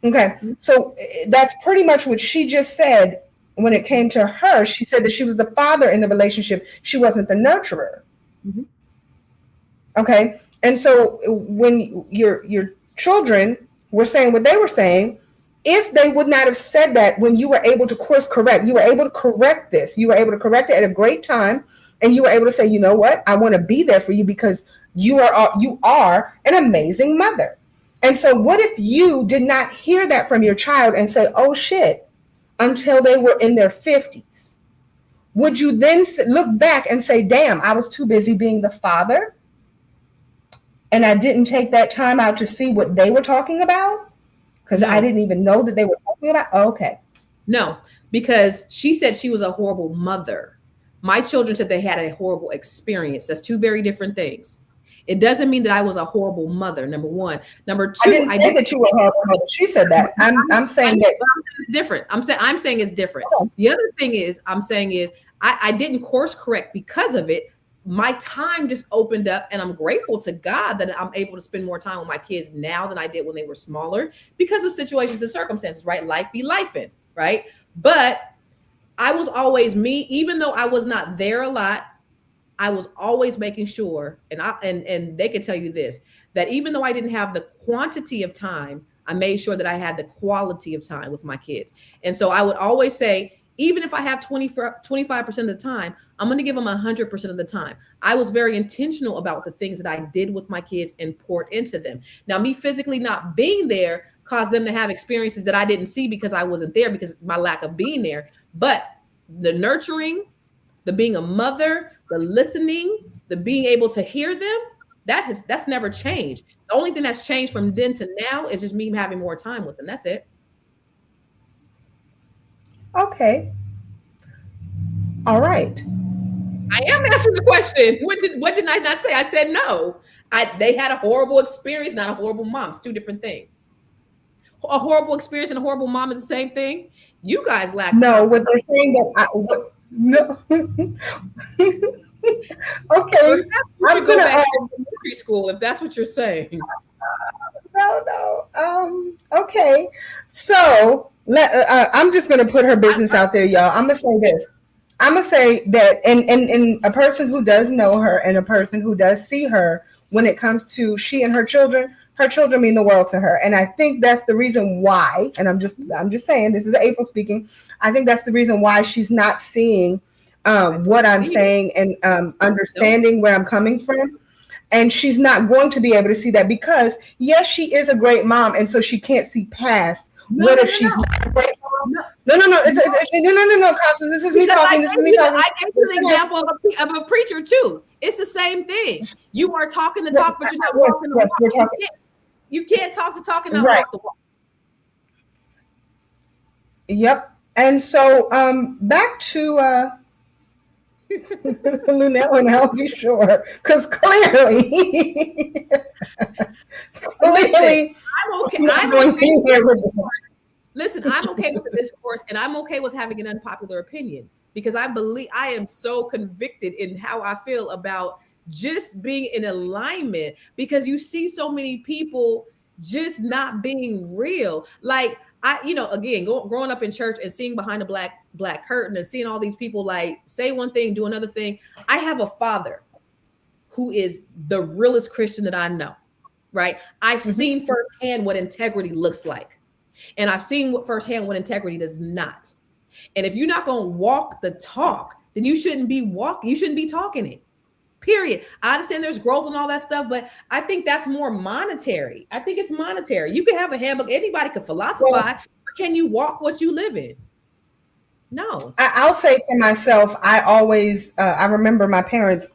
Speaker 3: Okay. So that's pretty much what she just said. When it came to her, she said that she was the father in the relationship. She wasn't the nurturer. Okay. And so when your children were saying what they were saying, if they would not have said that when you were able to course correct, you were able to correct this, you were able to correct it at a great time, and you were able to say, you know what, I want to be there for you because you are an amazing mother. And so what if you did not hear that from your child and say, oh shit, until they were in their 50s? Would you then look back and say, damn, I was too busy being the father and I didn't take that time out to see what they were talking about? Because I didn't even know that they were talking about. Okay.
Speaker 2: No, because she said she was a horrible mother. My children said they had a horrible experience. That's two very different things. It doesn't mean that I was a horrible mother. Number one. Number two,
Speaker 3: I didn't say that you were a horrible mother. She said that. I'm saying that
Speaker 2: it's different. I'm saying it's different. The other thing is I'm saying is I didn't course correct because of it. My time just opened up, and I'm grateful to God that I'm able to spend more time with my kids now than I did when they were smaller because of situations and circumstances, right? Life be lifing, right? But I was always me, even though I was not there a lot. I was always making sure, and they could tell you this, that even though I didn't have the quantity of time, I made sure that I had the quality of time with my kids. And so I would always say, even if I have 25% of the time, I'm going to give them 100% of the time. I was very intentional about the things that I did with my kids and poured into them. Now, me physically not being there caused them to have experiences that I didn't see because I wasn't there, because my lack of being there. But the nurturing, the being a mother, the listening, the being able to hear them, that's never changed. The only thing that's changed from then to now is just me having more time with them. That's it.
Speaker 3: Okay. All right.
Speaker 2: I am answering the question. What did I not say? I said no. They had a horrible experience, not a horrible mom. It's two different things. A horrible experience and a horrible mom is the same thing. You guys lack.
Speaker 3: No, what they're saying no. Okay.
Speaker 2: I'm go back to elementary school if that's what you're saying.
Speaker 3: No. Okay. So I'm just going to put her business out there, y'all. I'm going to say this. I'm going to say that, and a person who does know her and a person who does see her, when it comes to she and her children mean the world to her. And I think that's the reason why, and I'm just saying, this is April speaking. I think that's the reason why she's not seeing what I'm saying and understanding where I'm coming from. And she's not going to be able to see that because, yes, she is a great mom. And so she can't see past what if she's not a great mom. No, Constance, this is me talking.
Speaker 2: I gave you an example of a preacher too. It's the same thing. You are talking the talk, but you're not walking the walk. You can't talk the talk and not walk the walk.
Speaker 3: Yep. And so back to Luenell Al B Sure, because clearly,
Speaker 2: I'm okay. Listen, I'm okay with the discourse, and I'm okay with having an unpopular opinion because I am so convicted in how I feel about just being in alignment, because you see so many people just not being real. Like again, growing up in church and seeing behind the black curtain and seeing all these people like say one thing, do another thing. I have a father who is the realest Christian that I know, right? I've seen firsthand what integrity looks like. And I've seen firsthand what integrity does not. And if you're not going to walk the talk, then you shouldn't be talking it. Period. I understand there's growth and all that stuff, but I think that's more monetary. I think it's monetary. You can have a handbook. Anybody can philosophize, but can you walk what you live in? No.
Speaker 3: I'll say for myself, I remember my parents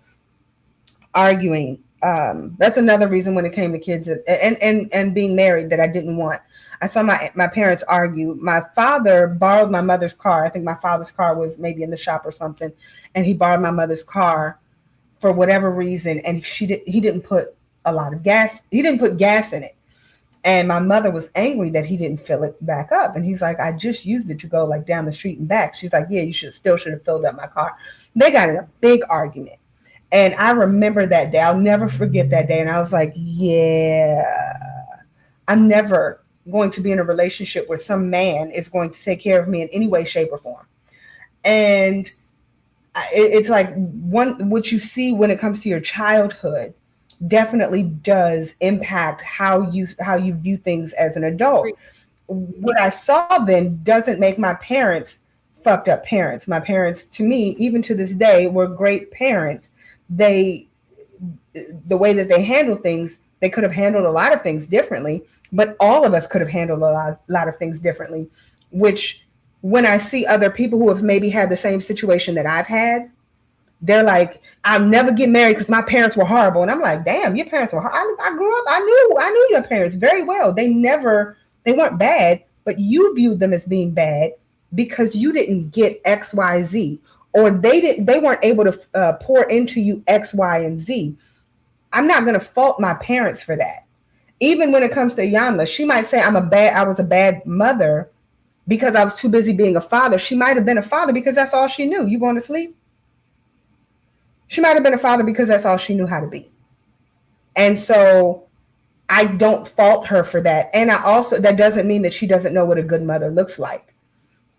Speaker 3: arguing. That's another reason when it came to kids and being married that I didn't want. I saw my parents argue. My father borrowed my mother's car. I think my father's car was maybe in the shop or something, and he borrowed my mother's car for whatever reason, and he didn't put a lot of gas. He didn't put gas in it, and my mother was angry that he didn't fill it back up. And he's like, "I just used it to go like down the street and back." She's like, "Yeah, you should have filled up my car." They got in a big argument, and I remember that day. I'll never forget that day. And I was like, "Yeah, I'm never going to be in a relationship where some man is going to take care of me in any way, shape, or form." And it's like what you see when it comes to your childhood definitely does impact how you view things as an adult. What I saw then doesn't make my parents fucked up parents. My parents, to me, even to this day, were great parents. The way that they handle things, they could have handled a lot of things differently, but all of us could have handled a lot of things differently, which when I see other people who have maybe had the same situation that I've had, they're like, "I'll never get married because my parents were horrible." And I'm like, "Damn, your parents were horrible." I grew up, I knew your parents very well. They weren't bad, but you viewed them as being bad because you didn't get X, Y, Z, or they weren't able to pour into you X, Y, and Z. I'm not going to fault my parents for that. Even when it comes to Iyanla, she might say I was a bad mother because I was too busy being a father. She might have been a father because that's all she knew. You going to sleep? She might have been a father because that's all she knew how to be. And so I don't fault her for that. And that doesn't mean that she doesn't know what a good mother looks like.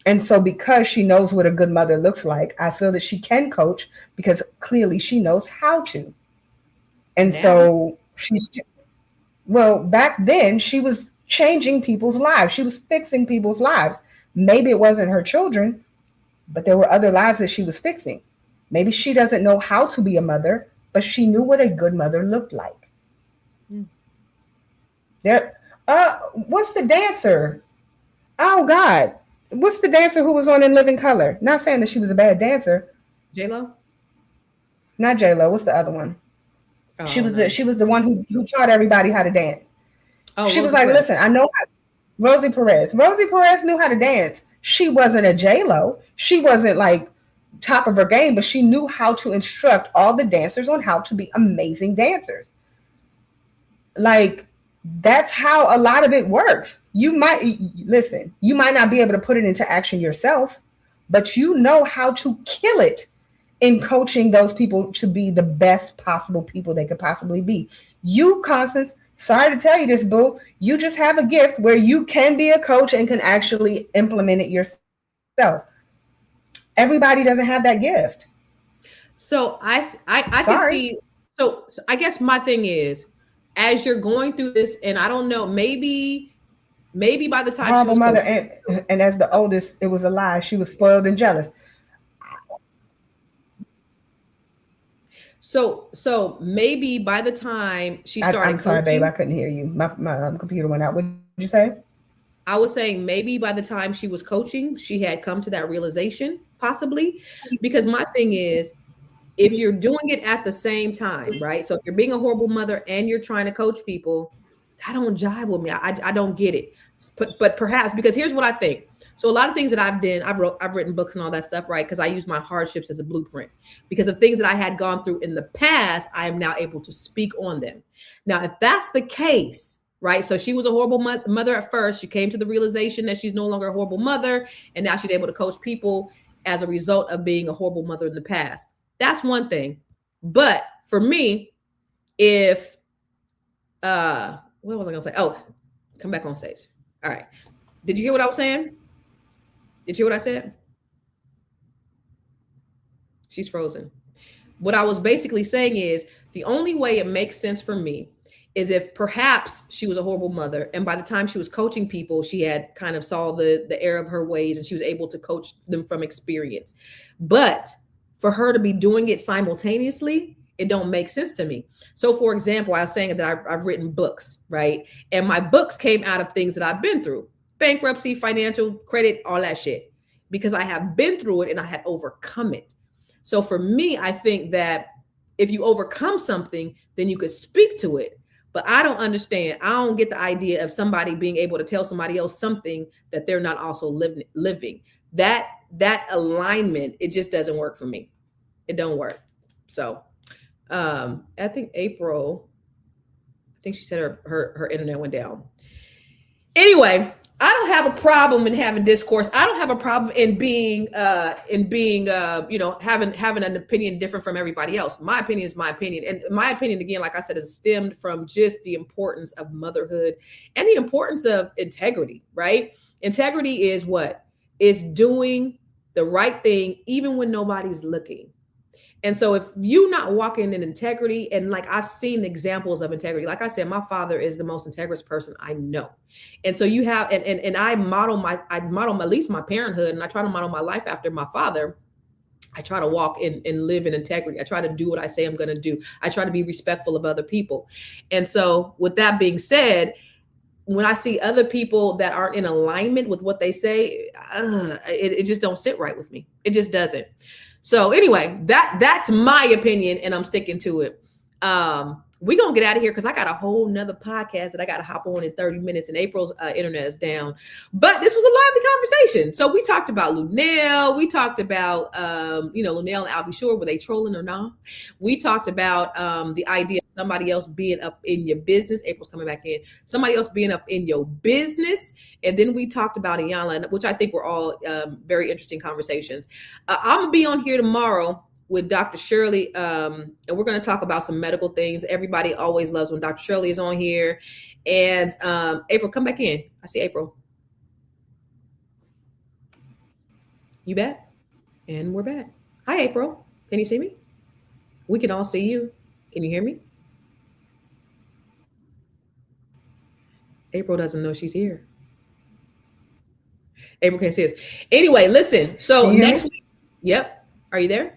Speaker 3: And so because she knows what a good mother looks like, I feel that she can coach because clearly she knows how to. And so back then she was changing people's lives. She was fixing people's lives. Maybe it wasn't her children, but there were other lives that she was fixing. Maybe she doesn't know how to be a mother, but she knew what a good mother looked like. What's the dancer? Oh God. What's the dancer who was on In Living Color? Not saying that she was a bad dancer.
Speaker 2: J-Lo?
Speaker 3: Not J-Lo. What's the other one?
Speaker 2: Oh,
Speaker 3: she was the one who taught everybody how to dance.
Speaker 2: Oh,
Speaker 3: she was like, listen, I know Rosie Perez. Rosie Perez knew how to dance. She wasn't a J-Lo. She wasn't like top of her game, but she knew how to instruct all the dancers on how to be amazing dancers. Like, that's how a lot of it works. You might not be able to put it into action yourself, but you know how to kill it in coaching those people to be the best possible people they could possibly be. You, Constance, sorry to tell you this, boo, you just have a gift where you can be a coach and can actually implement it yourself. Everybody doesn't have that gift.
Speaker 2: So I can see. So I guess my thing is, as you're going through this, and I don't know, maybe by the time
Speaker 3: horrible mother, and as the oldest, it was a lie. She was spoiled and jealous.
Speaker 2: So maybe by the time she started,
Speaker 3: I'm sorry,
Speaker 2: coaching,
Speaker 3: babe, I couldn't hear you. My computer went out. What did you say?
Speaker 2: I was saying maybe by the time she was coaching, she had come to that realization, possibly, because my thing is, if you're doing it at the same time, right? So if you're being a horrible mother and you're trying to coach people, that don't jive with me. I don't get it. But perhaps, because here's what I think. So a lot of things that I've done, I've written books and all that stuff, right? Because I use my hardships as a blueprint. Because of things that I had gone through in the past, I am now able to speak on them. Now, if that's the case, right? So she was a horrible mother at first. She came to the realization that she's no longer a horrible mother. And now she's able to coach people as a result of being a horrible mother in the past. That's one thing. But for me, if, what was I going to say? Oh, come back on stage. All right. Did you hear what I was saying? Did you hear what I said? She's frozen. What I was basically saying is the only way it makes sense for me is if perhaps she was a horrible mother, and by the time she was coaching people, she had kind of saw the error of her ways and she was able to coach them from experience. But for her to be doing it simultaneously, it don't make sense to me. So for example, I was saying that I've written books, right? And my books came out of things that I've been through. Bankruptcy, financial, credit, all that shit. Because I have been through it and I had overcome it. So for me, I think that if you overcome something, then you could speak to it. But I don't understand. I don't get the idea of somebody being able to tell somebody else something that they're not also living. That alignment, it just doesn't work for me. It don't work. So I think April, I think she said her internet went down. Anyway, I don't have a problem in having discourse. I don't have a problem in being having an opinion different from everybody else. My opinion is my opinion. And my opinion, again, like I said, is stemmed from just the importance of motherhood and the importance of integrity, right? Integrity is what? It's doing the right thing even when nobody's looking. And so if you're not walking in integrity, and like I've seen examples of integrity, like I said, my father is the most integrous person I know. And so you have, and I model at least my parenthood, and I try to model my life after my father. I try to walk and live in integrity. I try to do what I say I'm going to do. I try to be respectful of other people. And so with that being said, when I see other people that aren't in alignment with what they say, it just don't sit right with me. It just doesn't. So anyway, that's my opinion and I'm sticking to it. We're going to get out of here because I got a whole nother podcast that I got to hop on in 30 minutes, and April's internet is down. But this was a lively conversation. So we talked about Luenell. We talked about, Luenell Al B Sure, were they trolling or not? We talked about the idea of somebody else being up in your business. April's coming back in. Somebody else being up in your business. And then we talked about Iyanla, which I think were all very interesting conversations. I'm going to be on here tomorrow with Dr. Shirley, and we're going to talk about some medical things. Everybody always loves when Dr. Shirley is on here. And April, come back in. I see April. You back? And we're back. Hi, April. Can you see me? We can all see you. Can you hear me? April doesn't know she's here. April can't see us. Anyway, listen. So next week. Yep. Are you there?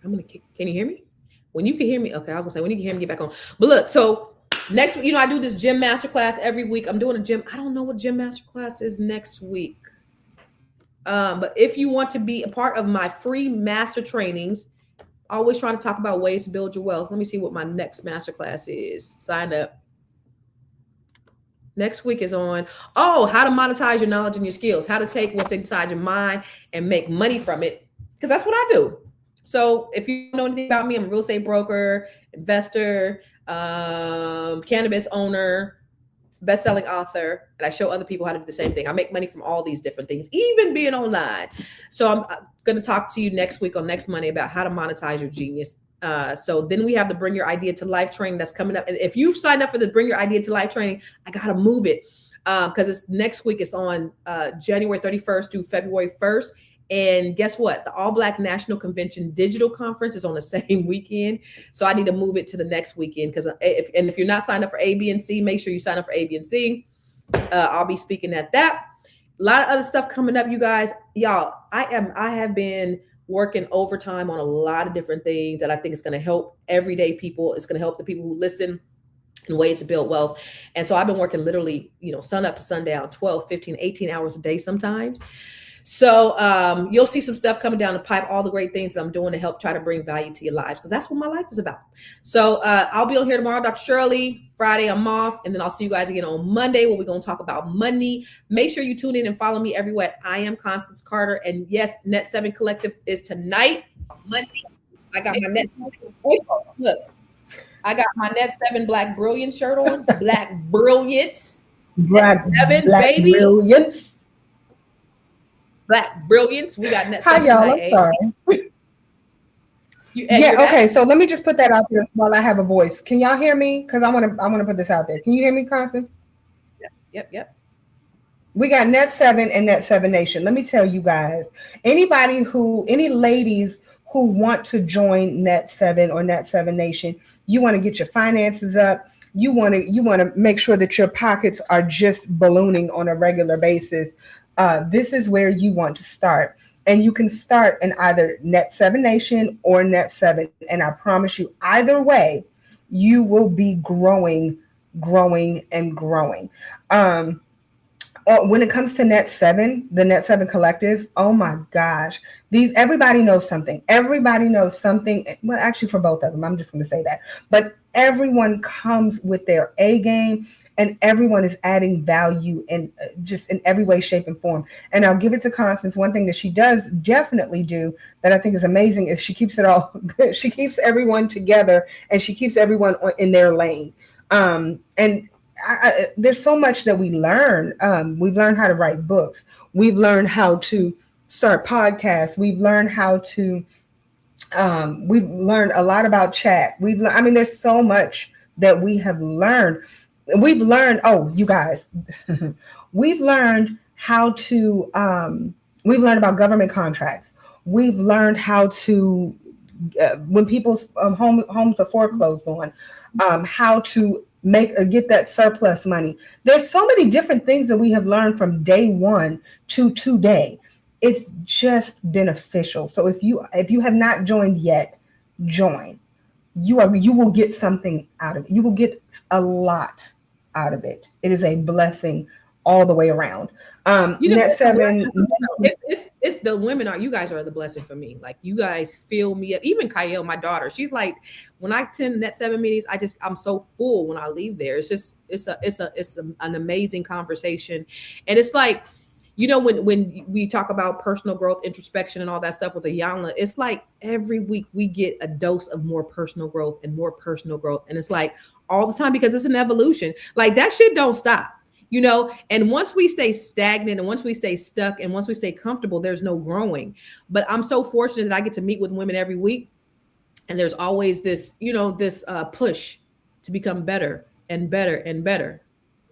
Speaker 2: Can you hear me? When you can hear me, okay, I was gonna say when you can hear me, get back on. But look, so next week, I do this gym masterclass every week. I'm doing a gym. I don't know what gym masterclass is next week. But if you want to be a part of my free master trainings, always trying to talk about ways to build your wealth. Let me see what my next masterclass is. Sign up. Next week is on, how to monetize your knowledge and your skills, how to take what's inside your mind and make money from it. Because that's what I do. So if you don't know anything about me, I'm a real estate broker, investor, cannabis owner, best-selling author, and I show other people how to do the same thing. I make money from all these different things, even being online. So I'm going to talk to you next week on next Monday about how to monetize your genius. So then we have the Bring Your Idea to Life training that's coming up. And if you've signed up for the Bring Your Idea to Life training, I got to move it because it's next week. It's on January 31st through February 1st. And guess what? The All Black National Convention Digital Conference is on the same weekend. So I need to move it to the next weekend because if you're not signed up for A, B, and C, make sure you sign up for A, B, and C. I'll be speaking at that. A lot of other stuff coming up, you guys. Y'all, I have been working overtime on a lot of different things that I think is going to help everyday people. It's going to help the people who listen in ways to build wealth. And so I've been working literally, sun up to sundown, 12, 15, 18 hours a day sometimes. So you'll see some stuff coming down the pipe, all the great things that I'm doing to help try to bring value to your lives, because that's what my life is about. So I'll be on here tomorrow, Dr. Shirley. Friday, I'm off. And then I'll see you guys again on Monday where we're going to talk about money. Make sure you tune in and follow me everywhere. I am Constance Carter. And yes, Net 7 Collective is tonight. Monday. I got my Net 7. Look, I got my Net 7 Black Brilliance shirt on. Black Brilliance.
Speaker 3: Black
Speaker 2: 7,
Speaker 3: Black
Speaker 2: baby.
Speaker 3: Brilliance.
Speaker 2: Black Brilliance. We got Net 7.
Speaker 3: Hi, y'all. I'm sorry. Okay. So let me just put that out there while I have a voice. Can y'all hear me? Because I want to put this out there. Can you hear me, Constance?
Speaker 2: Yep.
Speaker 3: We got Net 7 and Net 7 Nation. Let me tell you guys, any ladies who want to join Net 7 or Net 7 Nation, you want to get your finances up. You want to make sure that your pockets are just ballooning on a regular basis. This is where you want to start. And you can start in either Net 7 Nation or Net 7. And I promise you, either way, you will be growing. When it comes to Net 7, the Net 7 Collective, oh my gosh, everybody knows something. Everybody knows something. Well, actually, for both of them, I'm just going to say that. But everyone comes with their A game, and everyone is adding value in just in every way, shape, and form. And I'll give it to Constance. One thing that she does definitely do that I think is amazing is she keeps it all. She keeps everyone together, and she keeps everyone in their lane. There's so much that we learn. We've learned how to write books. We've learned how to start podcasts. We've learned how to. We've learned a lot about chat. There's so much that we have learned. We've learned. Oh, you guys, we've learned how to. We've learned about government contracts. We've learned how to, when people's homes are foreclosed on, how to get that surplus money. There's so many different things that we have learned from day one to today. It's just beneficial. So if you have not joined yet, join. You will get something out of it. You will get a lot out of it. It is a blessing all the way around. Net 7.
Speaker 2: It's the women you guys are the blessing for me. Like you guys fill me up. Even Kyle, my daughter, she's like, when I attend Net 7 meetings, I'm so full when I leave there. It's an amazing conversation. And it's like, when we talk about personal growth, introspection, and all that stuff with Iyanla, it's like every week we get a dose of more personal growth and more personal growth. And it's like all the time, because it's an evolution. Like that shit don't stop. And once we stay stagnant and once we stay stuck and once we stay comfortable, there's no growing. But I'm so fortunate that I get to meet with women every week. And there's always this, this push to become better and better and better.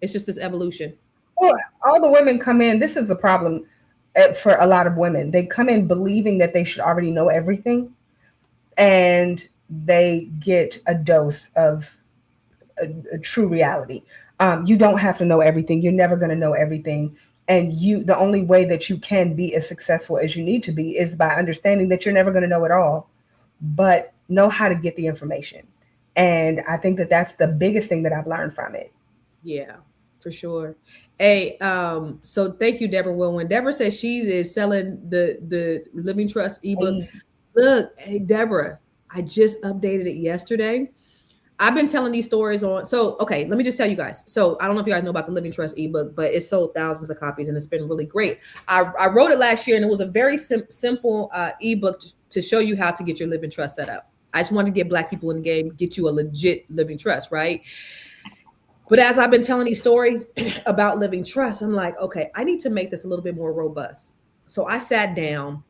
Speaker 2: It's just this evolution.
Speaker 3: Well, all the women come in. This is a problem for a lot of women. They come in believing that they should already know everything. And they get a dose of a true reality. You don't have to know everything. You're never going to know everything. And the only way that you can be as successful as you need to be is by understanding that you're never going to know it all, but know how to get the information. And I think that that's the biggest thing that I've learned from it.
Speaker 2: Yeah, for sure. Hey, so thank you, Deborah Wilwin. Deborah says she is selling the Living Trust ebook. Look, hey, Deborah, I just updated it yesterday. I've been telling these stories okay, let me just tell you guys. So I don't know if you guys know about the Living Trust ebook, but it's sold thousands of copies and it's been really great. I wrote it last year and it was a very simple ebook to show you how to get your Living Trust set up. I just wanted to get Black people in the game, get you a legit Living Trust, right? But as I've been telling these stories about Living Trust, I'm like, okay, I need to make this a little bit more robust. So I sat down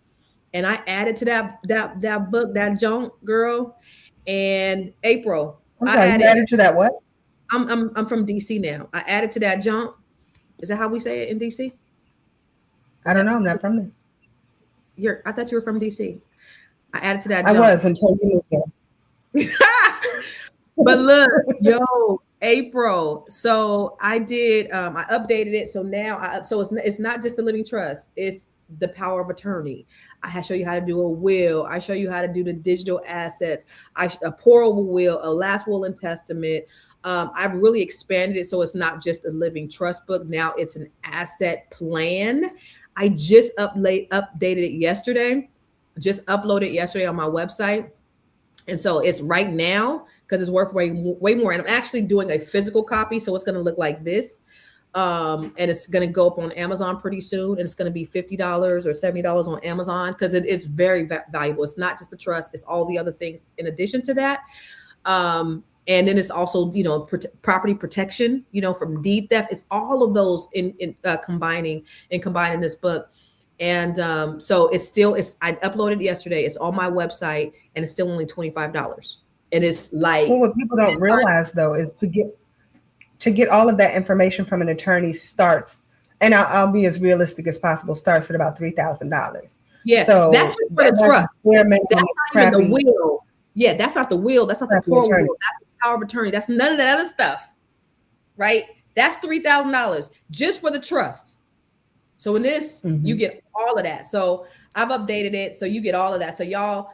Speaker 2: and I added to that book, that junk, girl, and April.
Speaker 3: I added to that what?
Speaker 2: I'm from DC now. I added to that junk. Is that how we say it in DC?
Speaker 3: I don't know. I'm not from there.
Speaker 2: I thought you were from DC. I added to that
Speaker 3: junk.
Speaker 2: I
Speaker 3: was until you moved here.
Speaker 2: But look, April. So I did. I updated it. So now, it's not just the Living Trust. It's the power of attorney. I show you how to do a will. I show you how to do the digital assets. A pour over will, a last will and testament. I've really expanded it so it's not just a Living Trust book. Now it's an asset plan. I just updated it yesterday. Just uploaded yesterday on my website. And so it's right now because it's worth way more. And I'm actually doing a physical copy. So it's going to look like this. And it's going to go up on Amazon pretty soon. And it's going to be $50 or $70 on Amazon because it is very valuable. It's not just the trust. It's all the other things in addition to that. And then it's also, property protection, from deed theft. It's all of those in combining this book. And so I uploaded yesterday. It's on my website and it's still only $25. And it's like,
Speaker 3: well, what people don't realize though is to get all of that information from an attorney starts, and I'll be as realistic as possible, starts at about $3,000.
Speaker 2: Yeah, so that's for the trust. That's not even the will. Yeah, that's not the will. That's not the poor will. That's the power of attorney. That's none of that other stuff, right? That's $3,000 just for the trust. So in this, you get all of that. So I've updated it, so you get all of that. So y'all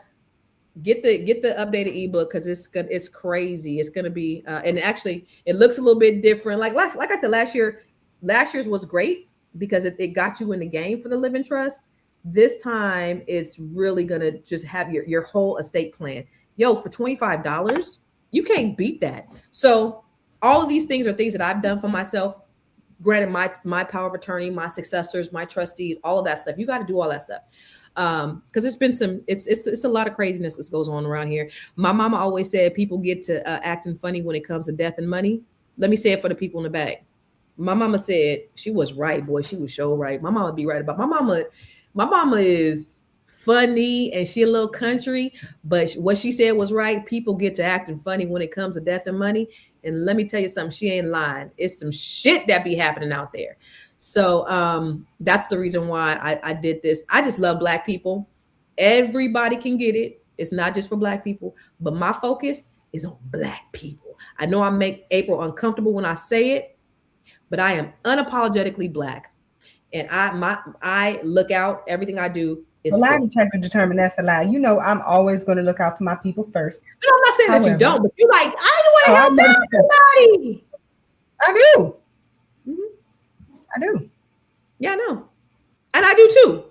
Speaker 2: get the updated ebook because it's crazy. It's gonna be and actually it looks a little bit different. Like I said, last year's was great because it got you in the game for the Living Trust. This time it's really gonna just have your whole estate plan. For $25, you can't beat that. So all of these things are things that I've done for myself. Granted, my power of attorney, my successors, my trustees, all of that stuff. You got to do all that stuff. Because there's been it's a lot of craziness that goes on around here. My mama always said people get to acting funny when it comes to death and money. Let me say it for the people in the back. My mama said she was right, boy. She was so right. My mama be right about my mama. My mama is funny and she a little country, but what she said was right. People get to acting funny when it comes to death and money. And let me tell you something, she ain't lying. It's some shit that be happening out there. So that's the reason why I did this. I just love Black people. Everybody can get it. It's not just for Black people, but my focus is on Black people. I know I make April uncomfortable when I say it, but I am unapologetically Black. And I look out, everything I do is
Speaker 3: a lie detector determined that's a lie. I'm always going to look out for my people first.
Speaker 2: No, I'm not saying that you don't, but you like, I want to help everybody.
Speaker 3: I do. I do.
Speaker 2: Yeah, I know. And I do too.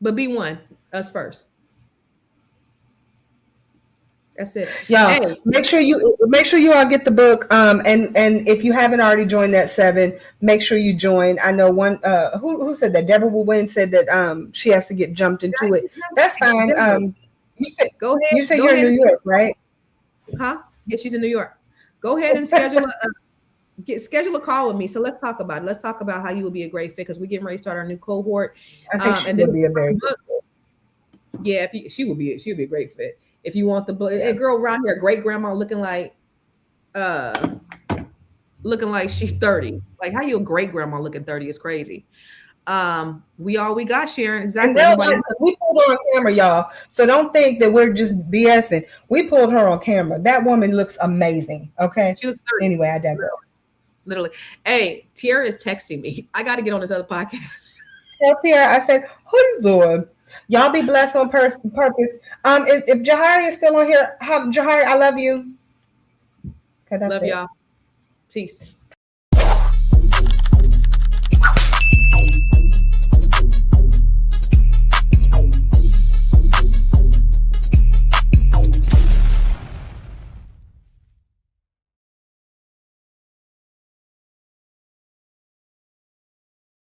Speaker 2: But be one. Us first. That's it.
Speaker 3: Y'all,
Speaker 2: Hey,
Speaker 3: make sure you all get the book. And if you haven't already joined that 7, make sure you join. I know one who said that Deborah Wynn said that she has to get jumped into it. That's fine. You said
Speaker 2: go ahead.
Speaker 3: You said
Speaker 2: go
Speaker 3: you're
Speaker 2: ahead
Speaker 3: in New York, right?
Speaker 2: Huh? Yeah, she's in New York. Go ahead and schedule a call with me. So let's talk about it. Let's talk about how you will be a great fit because we're getting ready to start our new cohort.
Speaker 3: I think she would be a very good fit.
Speaker 2: Yeah, she would be a great fit. If you want the book, a girl around here, great grandma looking like she's 30. Like how you a great grandma looking 30 is crazy. We got, Sharon. Exactly.
Speaker 3: We pulled her on camera, y'all. So don't think that we're just BSing. We pulled her on camera. That woman looks amazing. Okay.
Speaker 2: She looks 30.
Speaker 3: Anyway, I digress.
Speaker 2: Literally. Hey, Tiara is texting me. I got to get on this other podcast.
Speaker 3: Tell Tiara, I said, who you doing? Y'all be blessed on purpose. If Jahari is still on here, Jahari, I love you.
Speaker 2: Love y'all. Peace.